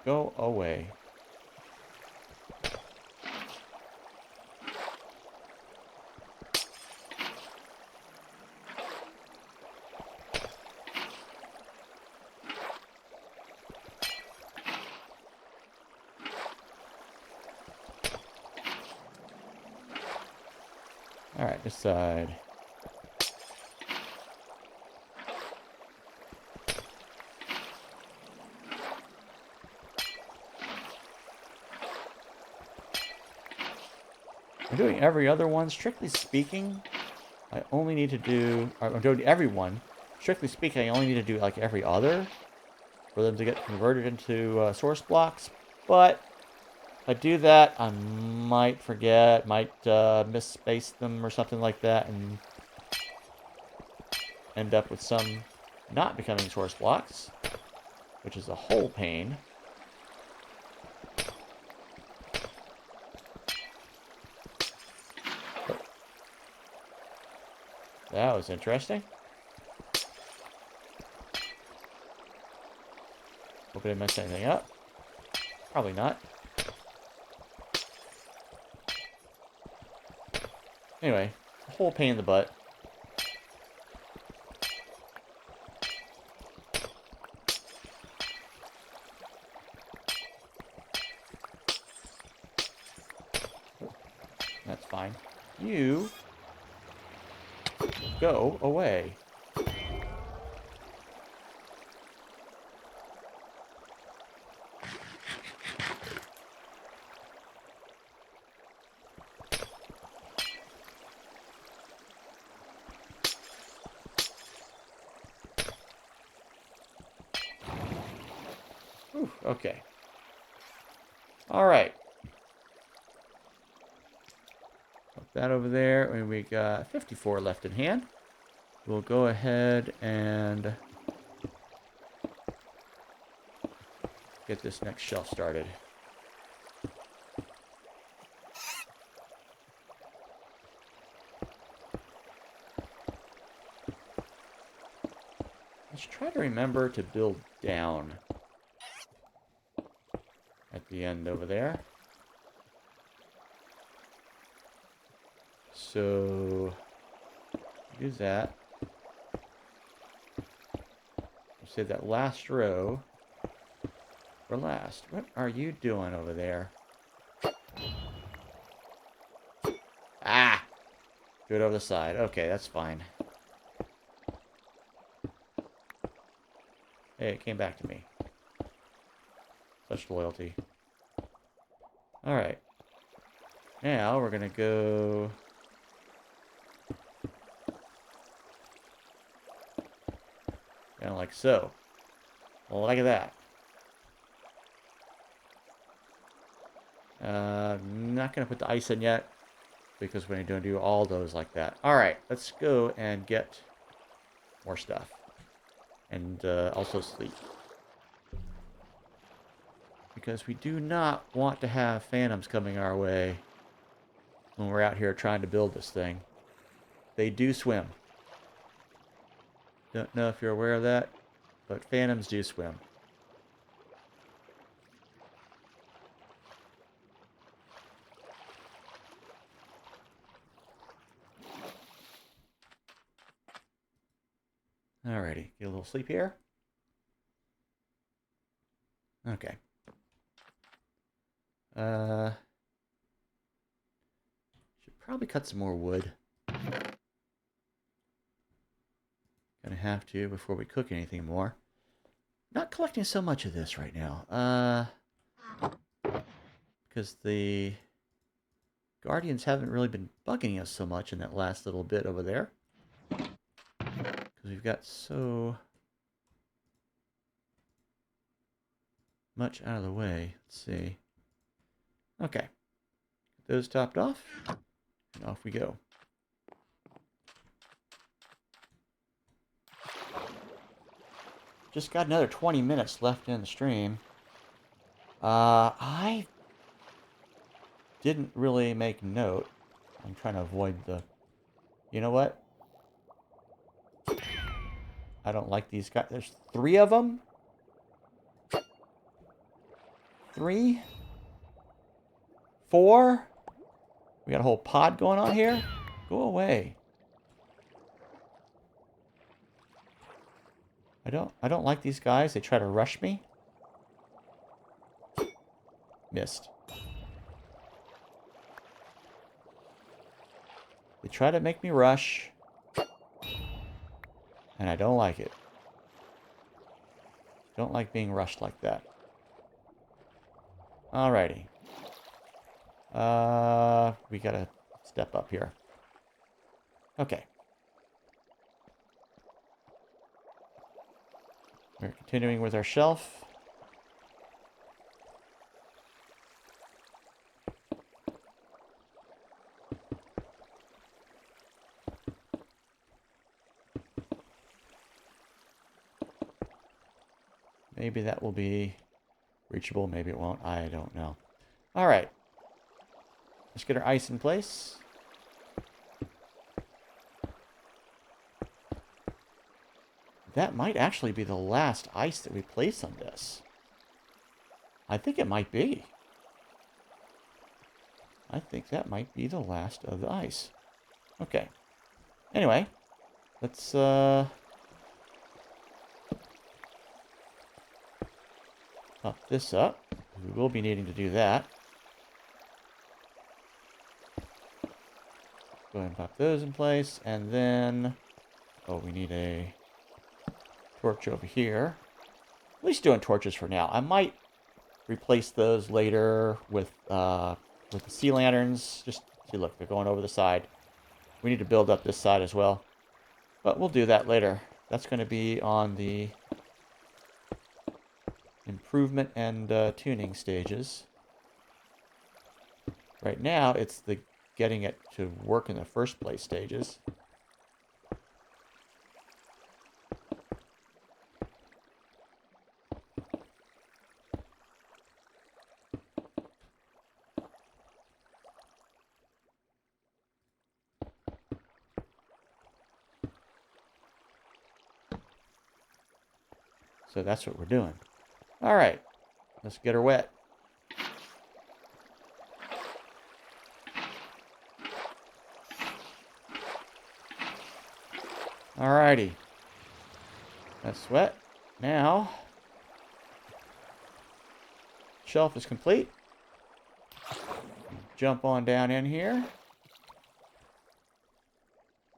Go away. All right, this side. I'm doing every other one. Strictly speaking, I only need to do... I'm doing every one. Strictly speaking, I only need to do like every other for them to get converted into source blocks. But if I do that, I might forget, might misspace them or something like that and end up with some not becoming source blocks, which is a whole pain. That was interesting. Hope I didn't mess anything up. Probably not. Anyway, a whole pain in the butt. fine. You go away. Whew, okay. All right. Put that over there, and we got 54 left in hand. We'll go ahead and get this next shelf started. Let's try to remember to build down at the end over there. So, do that. We'll save that last row for last. What are you doing over there? Ah! Do it over the side. Okay, that's fine. Hey, it came back to me. Such loyalty. Alright. Now we're gonna go... kind of like so. Like that. Not gonna put the ice in yet, because we're gonna do all those like that. Alright, let's go and get more stuff. And also sleep. Because we do not want to have phantoms coming our way when we're out here trying to build this thing. They do swim. Don't know if you're aware of that, but phantoms do swim. Alrighty, get a little sleep here. Okay. Should probably cut some more wood. Gonna have to before we cook anything more. Not collecting so much of this right now. Because the Guardians haven't really been bugging us so much in that last little bit over there. Because we've got so much out of the way. Let's see. Okay. Get those topped off. And off we go. Just got another 20 minutes left in the stream. I didn't really make note. I'm trying to avoid the... You know what? I don't like these guys. There's 3 of them? 3? 4? We got a whole pod going on here? Go away. I don't like these guys. They try to rush me. Missed. They try to make me rush. And I don't like it. Don't like being rushed like that. Alrighty. We gotta step up here. Okay. We're continuing with our shelf. Maybe that will be reachable. Maybe it won't. I don't know. All right. Let's get our ice in place. That might actually be the last ice that we place on this. I think it might be. I think that might be the last of the ice. Okay. Anyway, let's pop this up. We will be needing to do that. go ahead and pop those in place. And then, oh, we need a torch over here. At least doing torches for now. I might replace those later with the sea lanterns. Just see, look, they're going over the side. We need to build up this side as well. But we'll do that later. That's going to be on the improvement and tuning stages. Right now, it's the getting it to work in the first place stages. So that's what we're doing. All right, let's get her wet. Alrighty. That's wet. Now, shelf is complete. Jump on down in here.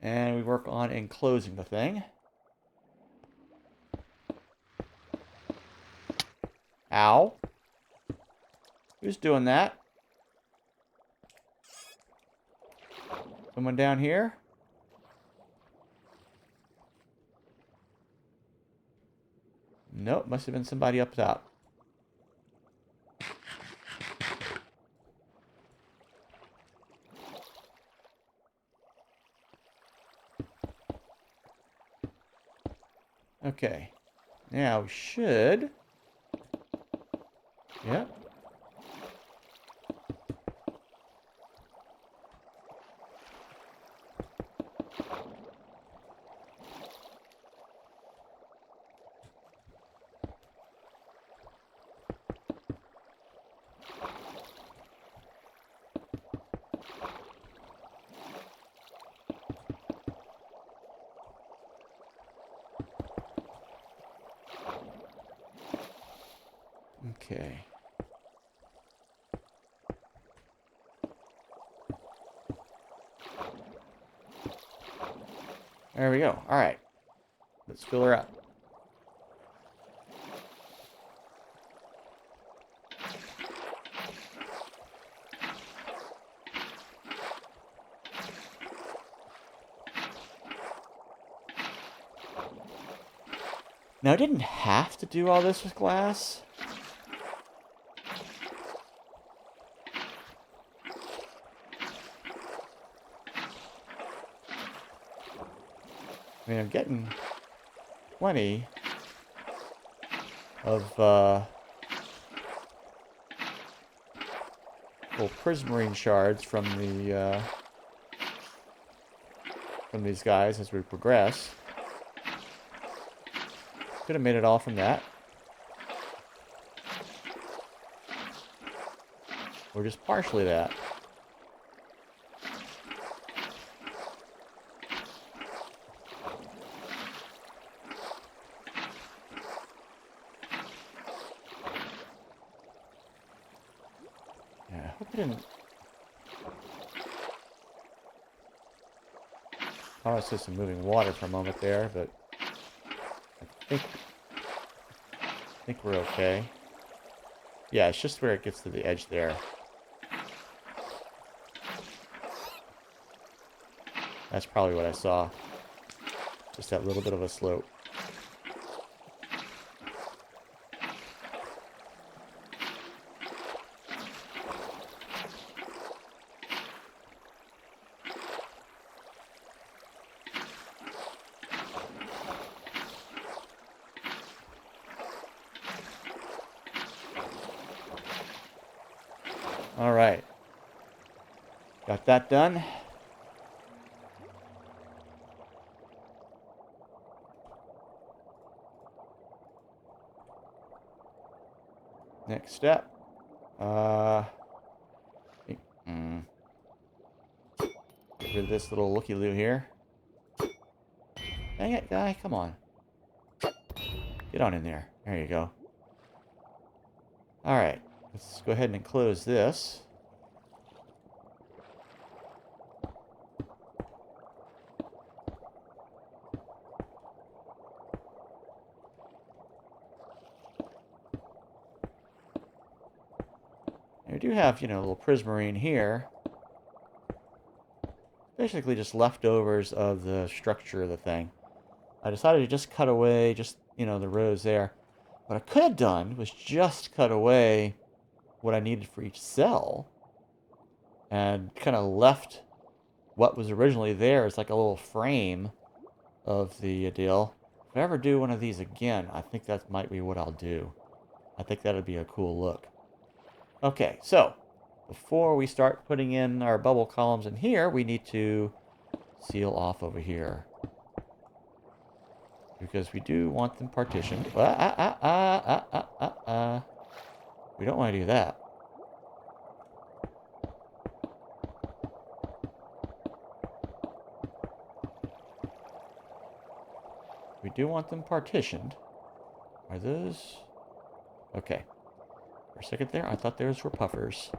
And we work on enclosing the thing. Ow. Who's doing that? Someone down here? Nope, must have been somebody up top. Okay. Now we should... Yep. Okay. There we go. All right. Let's fill her up. Now, I didn't have to do all this with glass. I mean, I'm getting plenty of little prismarine shards from these guys as we progress. Could have made it all from that, or just partially that. Yeah, I hope I didn't... Oh, I saw some moving water for a moment there, but I think we're okay. Yeah, it's just where it gets to the edge there. That's probably what I saw. Just that little bit of a slope. All right. Got that done. Next step. Get rid of this little looky-loo here. Dang it, guy. Come on. Get on in there. There you go. All right. Let's go ahead and enclose this. I do have, a little prismarine here. Basically just leftovers of the structure of the thing. I decided to just cut away just, the rows there. What I could have done was just cut away what I needed for each cell and kind of left what was originally there as like a little frame of the deal. If I ever do one of these again, I think that might be what I'll do. I think that'd be a cool look. Okay, so before we start putting in our bubble columns in here, we need to seal off over here. Because we do want them partitioned. We don't want to do that. We do want them partitioned. Are those... Okay. For a second there, I thought those were puffers.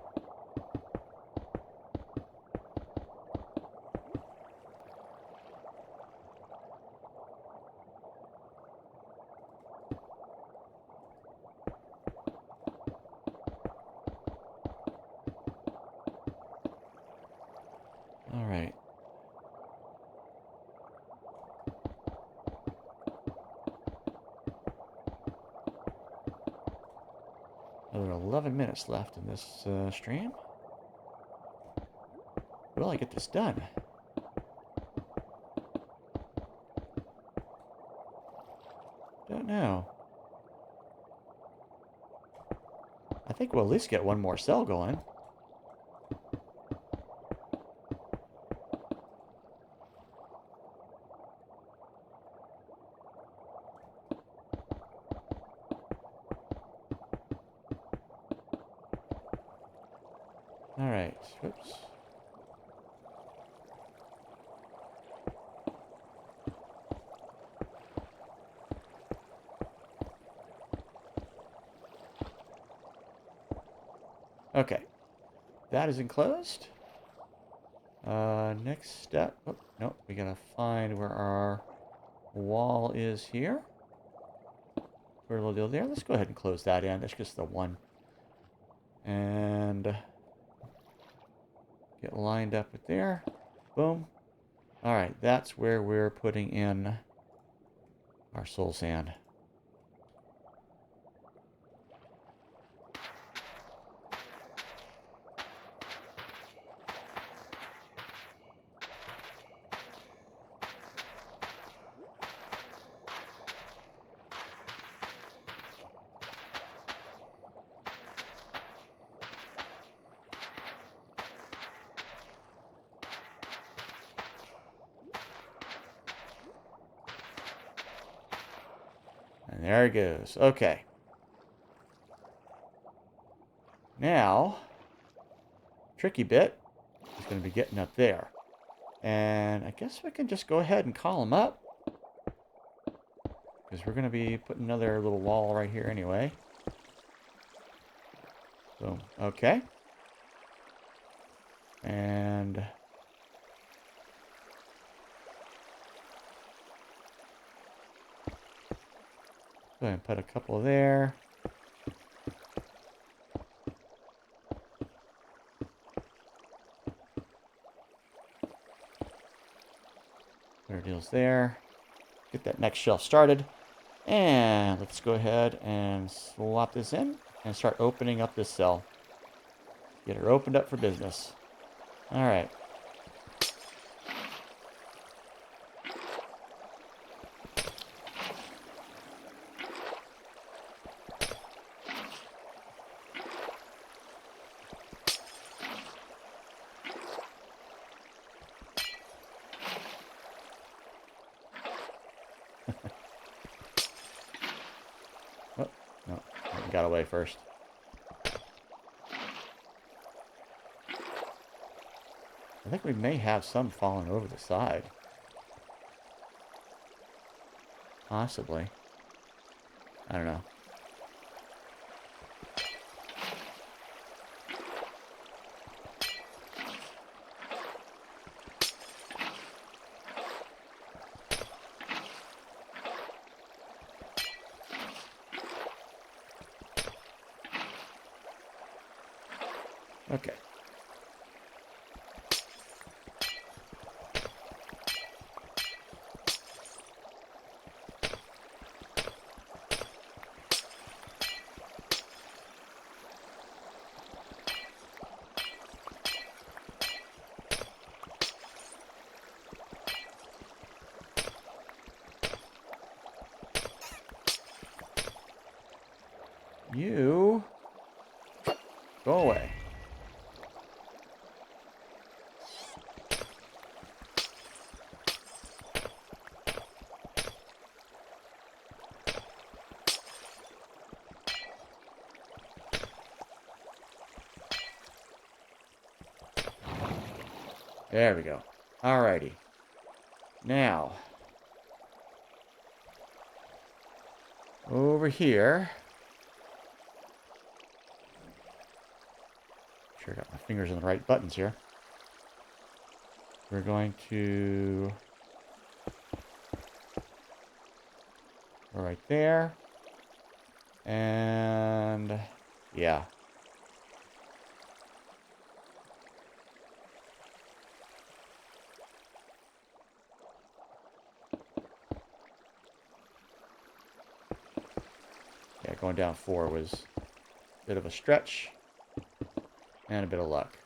All right. Another 11 minutes left in this stream. Will I get this done? Don't know. I think we'll at least get one more cell going. All right. Whoops. Okay. That is enclosed. Next step. Oh, nope. We gotta find where our wall is here. Put a little deal there. Let's go ahead and close that in. That's just the one. And get lined up with there. Boom. All right. That's where we're putting in our soul sand. And there it goes. Okay. Now, tricky bit is going to be getting up there. And I guess we can just go ahead and call them up. Because we're going to be putting another little wall right here anyway. Boom. Okay. And go ahead and put a couple there. Put our deals there. Get that next shelf started. And let's go ahead and swap this in and start opening up this cell. Get her opened up for business. All right. Oh, no, I got away first. I think we may have some falling over the side. Possibly. I don't know. Okay. You go away. There we go. Alrighty. Now, over here. Sure, got my fingers on the right buttons here. We're going to go right there. And yeah. Yeah, going down 4 was a bit of a stretch and a bit of luck.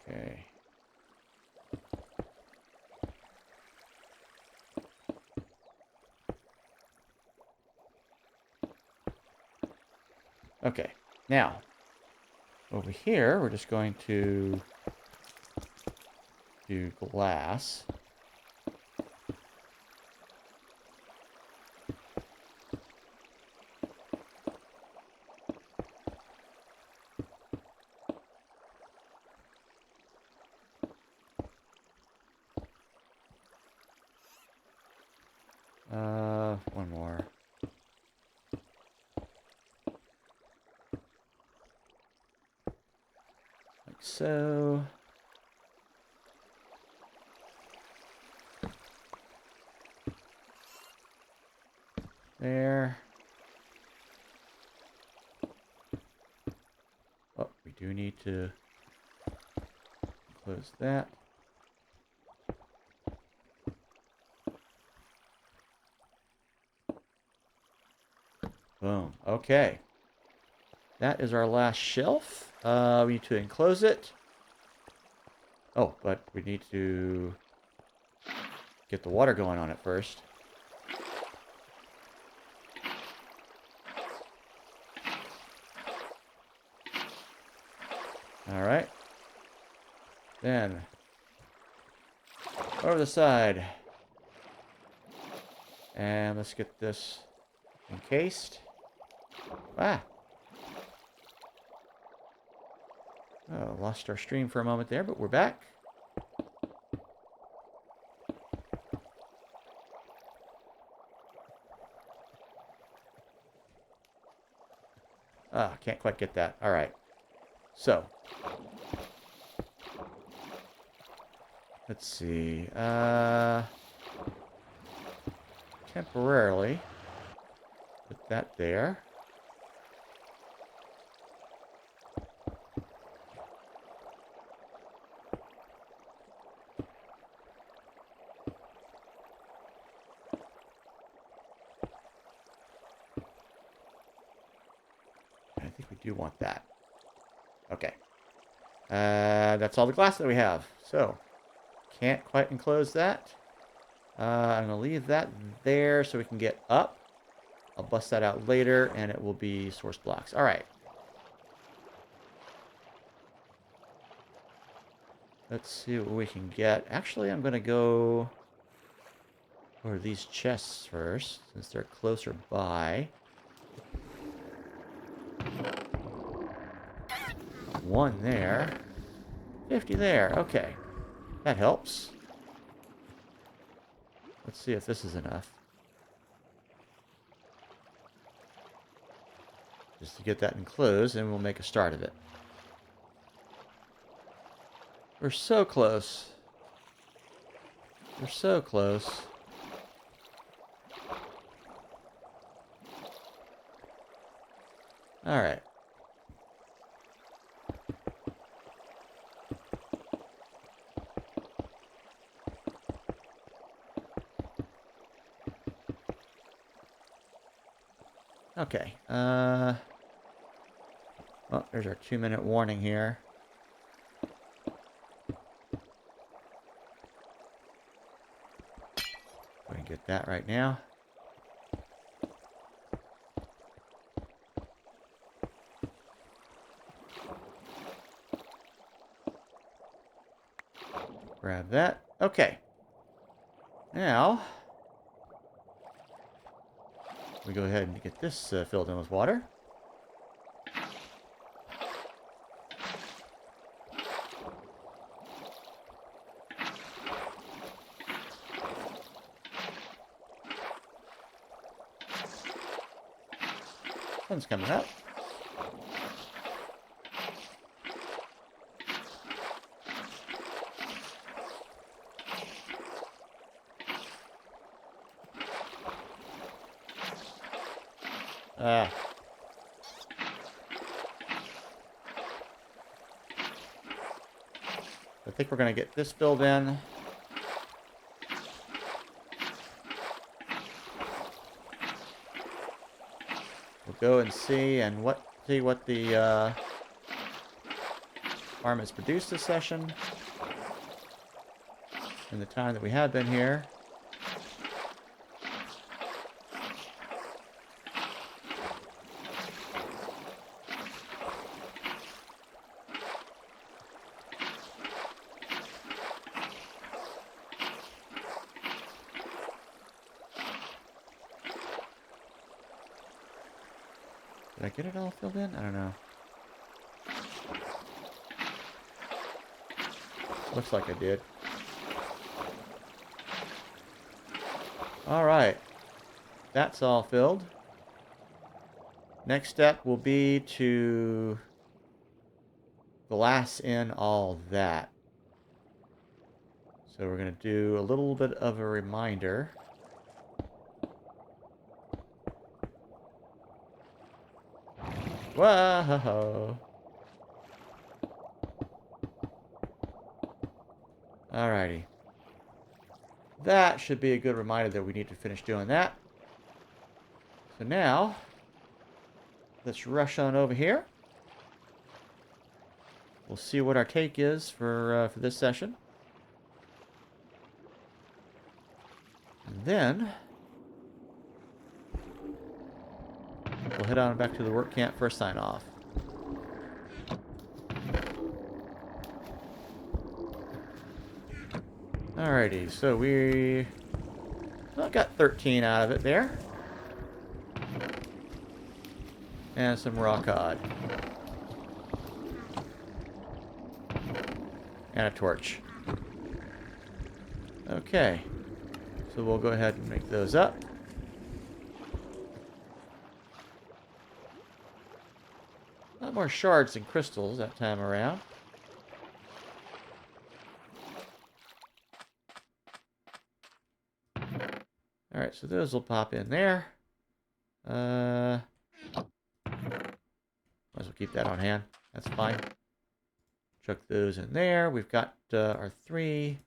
Okay. Okay, now, over here, we're just going to do glass. One more. Like so. There. Oh, we do need to close that. Boom. Okay. That is our last shelf. We need to enclose it. Oh, but we need to get the water going on it first. Alright. Then, over the side. And let's get this encased. Ah! Oh, lost our stream for a moment there, but we're back. Ah, can't quite get that. Alright. So. Let's see. Temporarily. Put that there. I think we do want that. Okay. That's all the glass that we have. So, can't quite enclose that. I'm going to leave that there so we can get up. I'll bust that out later, and it will be source blocks. All right. Let's see what we can get. Actually, I'm going to go for these chests first, since they're closer by. One there. 50 there. Okay. That helps. Let's see if this is enough. Just to get that enclosed, and we'll make a start of it. We're so close. We're so close. All right. Okay. Well, there's our 2-minute warning here. We can get that right now. Grab that. Okay. Now, we go ahead and get this filled in with water. Sun's coming up. I think we're going to get this filled in. We'll go and see what the farm has produced this session in the time that we have been here. Did I get it all filled in? I don't know. Looks like I did. All right. That's all filled. Next step will be to glass in all that. So we're going to do a little bit of a reminder. Whoa! Alrighty. That should be a good reminder that we need to finish doing that. So now, let's rush on over here. We'll see what our take is for this session. And then we'll head on back to the work camp for a sign off. Alrighty, so we got 13 out of it there. And some raw cod. And a torch. Okay. So we'll go ahead and make those up. A lot more shards and crystals that time around. Alright, so those will pop in there. Might as well keep that on hand. That's fine. Chuck those in there. We've got our 3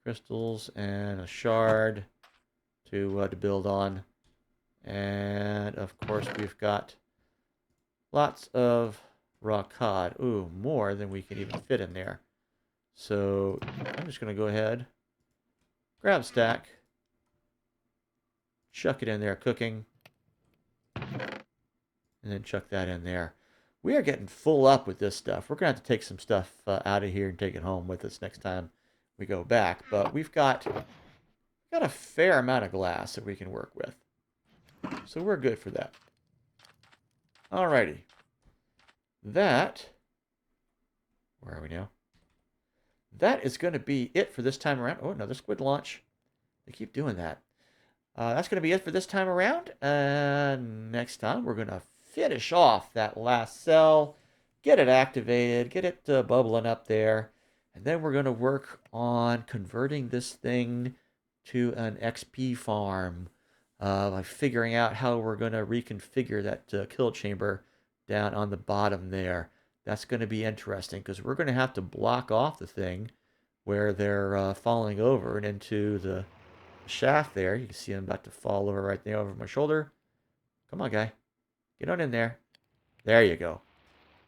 crystals and a shard to build on. And, of course, we've got lots of raw cod. Ooh, more than we can even fit in there. So I'm just going to go ahead, grab a stack, chuck it in there cooking, and then chuck that in there. We are getting full up with this stuff. We're going to have to take some stuff out of here and take it home with us next time we go back. But we've got a fair amount of glass that we can work with. So we're good for that. Alrighty. That, where are we now? That is going to be it for this time around. Oh, another squid launch. They keep doing that. That's going to be it for this time around. Next time, we're going to finish off that last cell, get it activated, get it bubbling up there, and then we're going to work on converting this thing to an XP farm. by figuring out how we're going to reconfigure that kill chamber down on the bottom there. That's going to be interesting because we're going to have to block off the thing where they're falling over and into the shaft there. You can see I'm about to fall over right there over my shoulder. Come on, guy. Get on in there. There you go.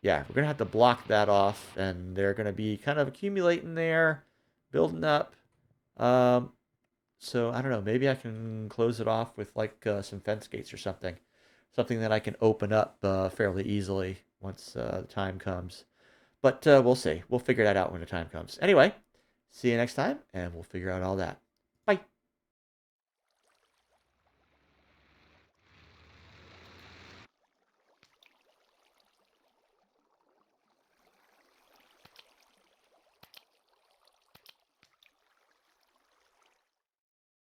Yeah, we're going to have to block that off, and they're going to be kind of accumulating there, building up. So I don't know, maybe I can close it off with like some fence gates or something. Something that I can open up fairly easily once the time comes. But we'll see. We'll figure that out when the time comes. Anyway, see you next time, and we'll figure out all that.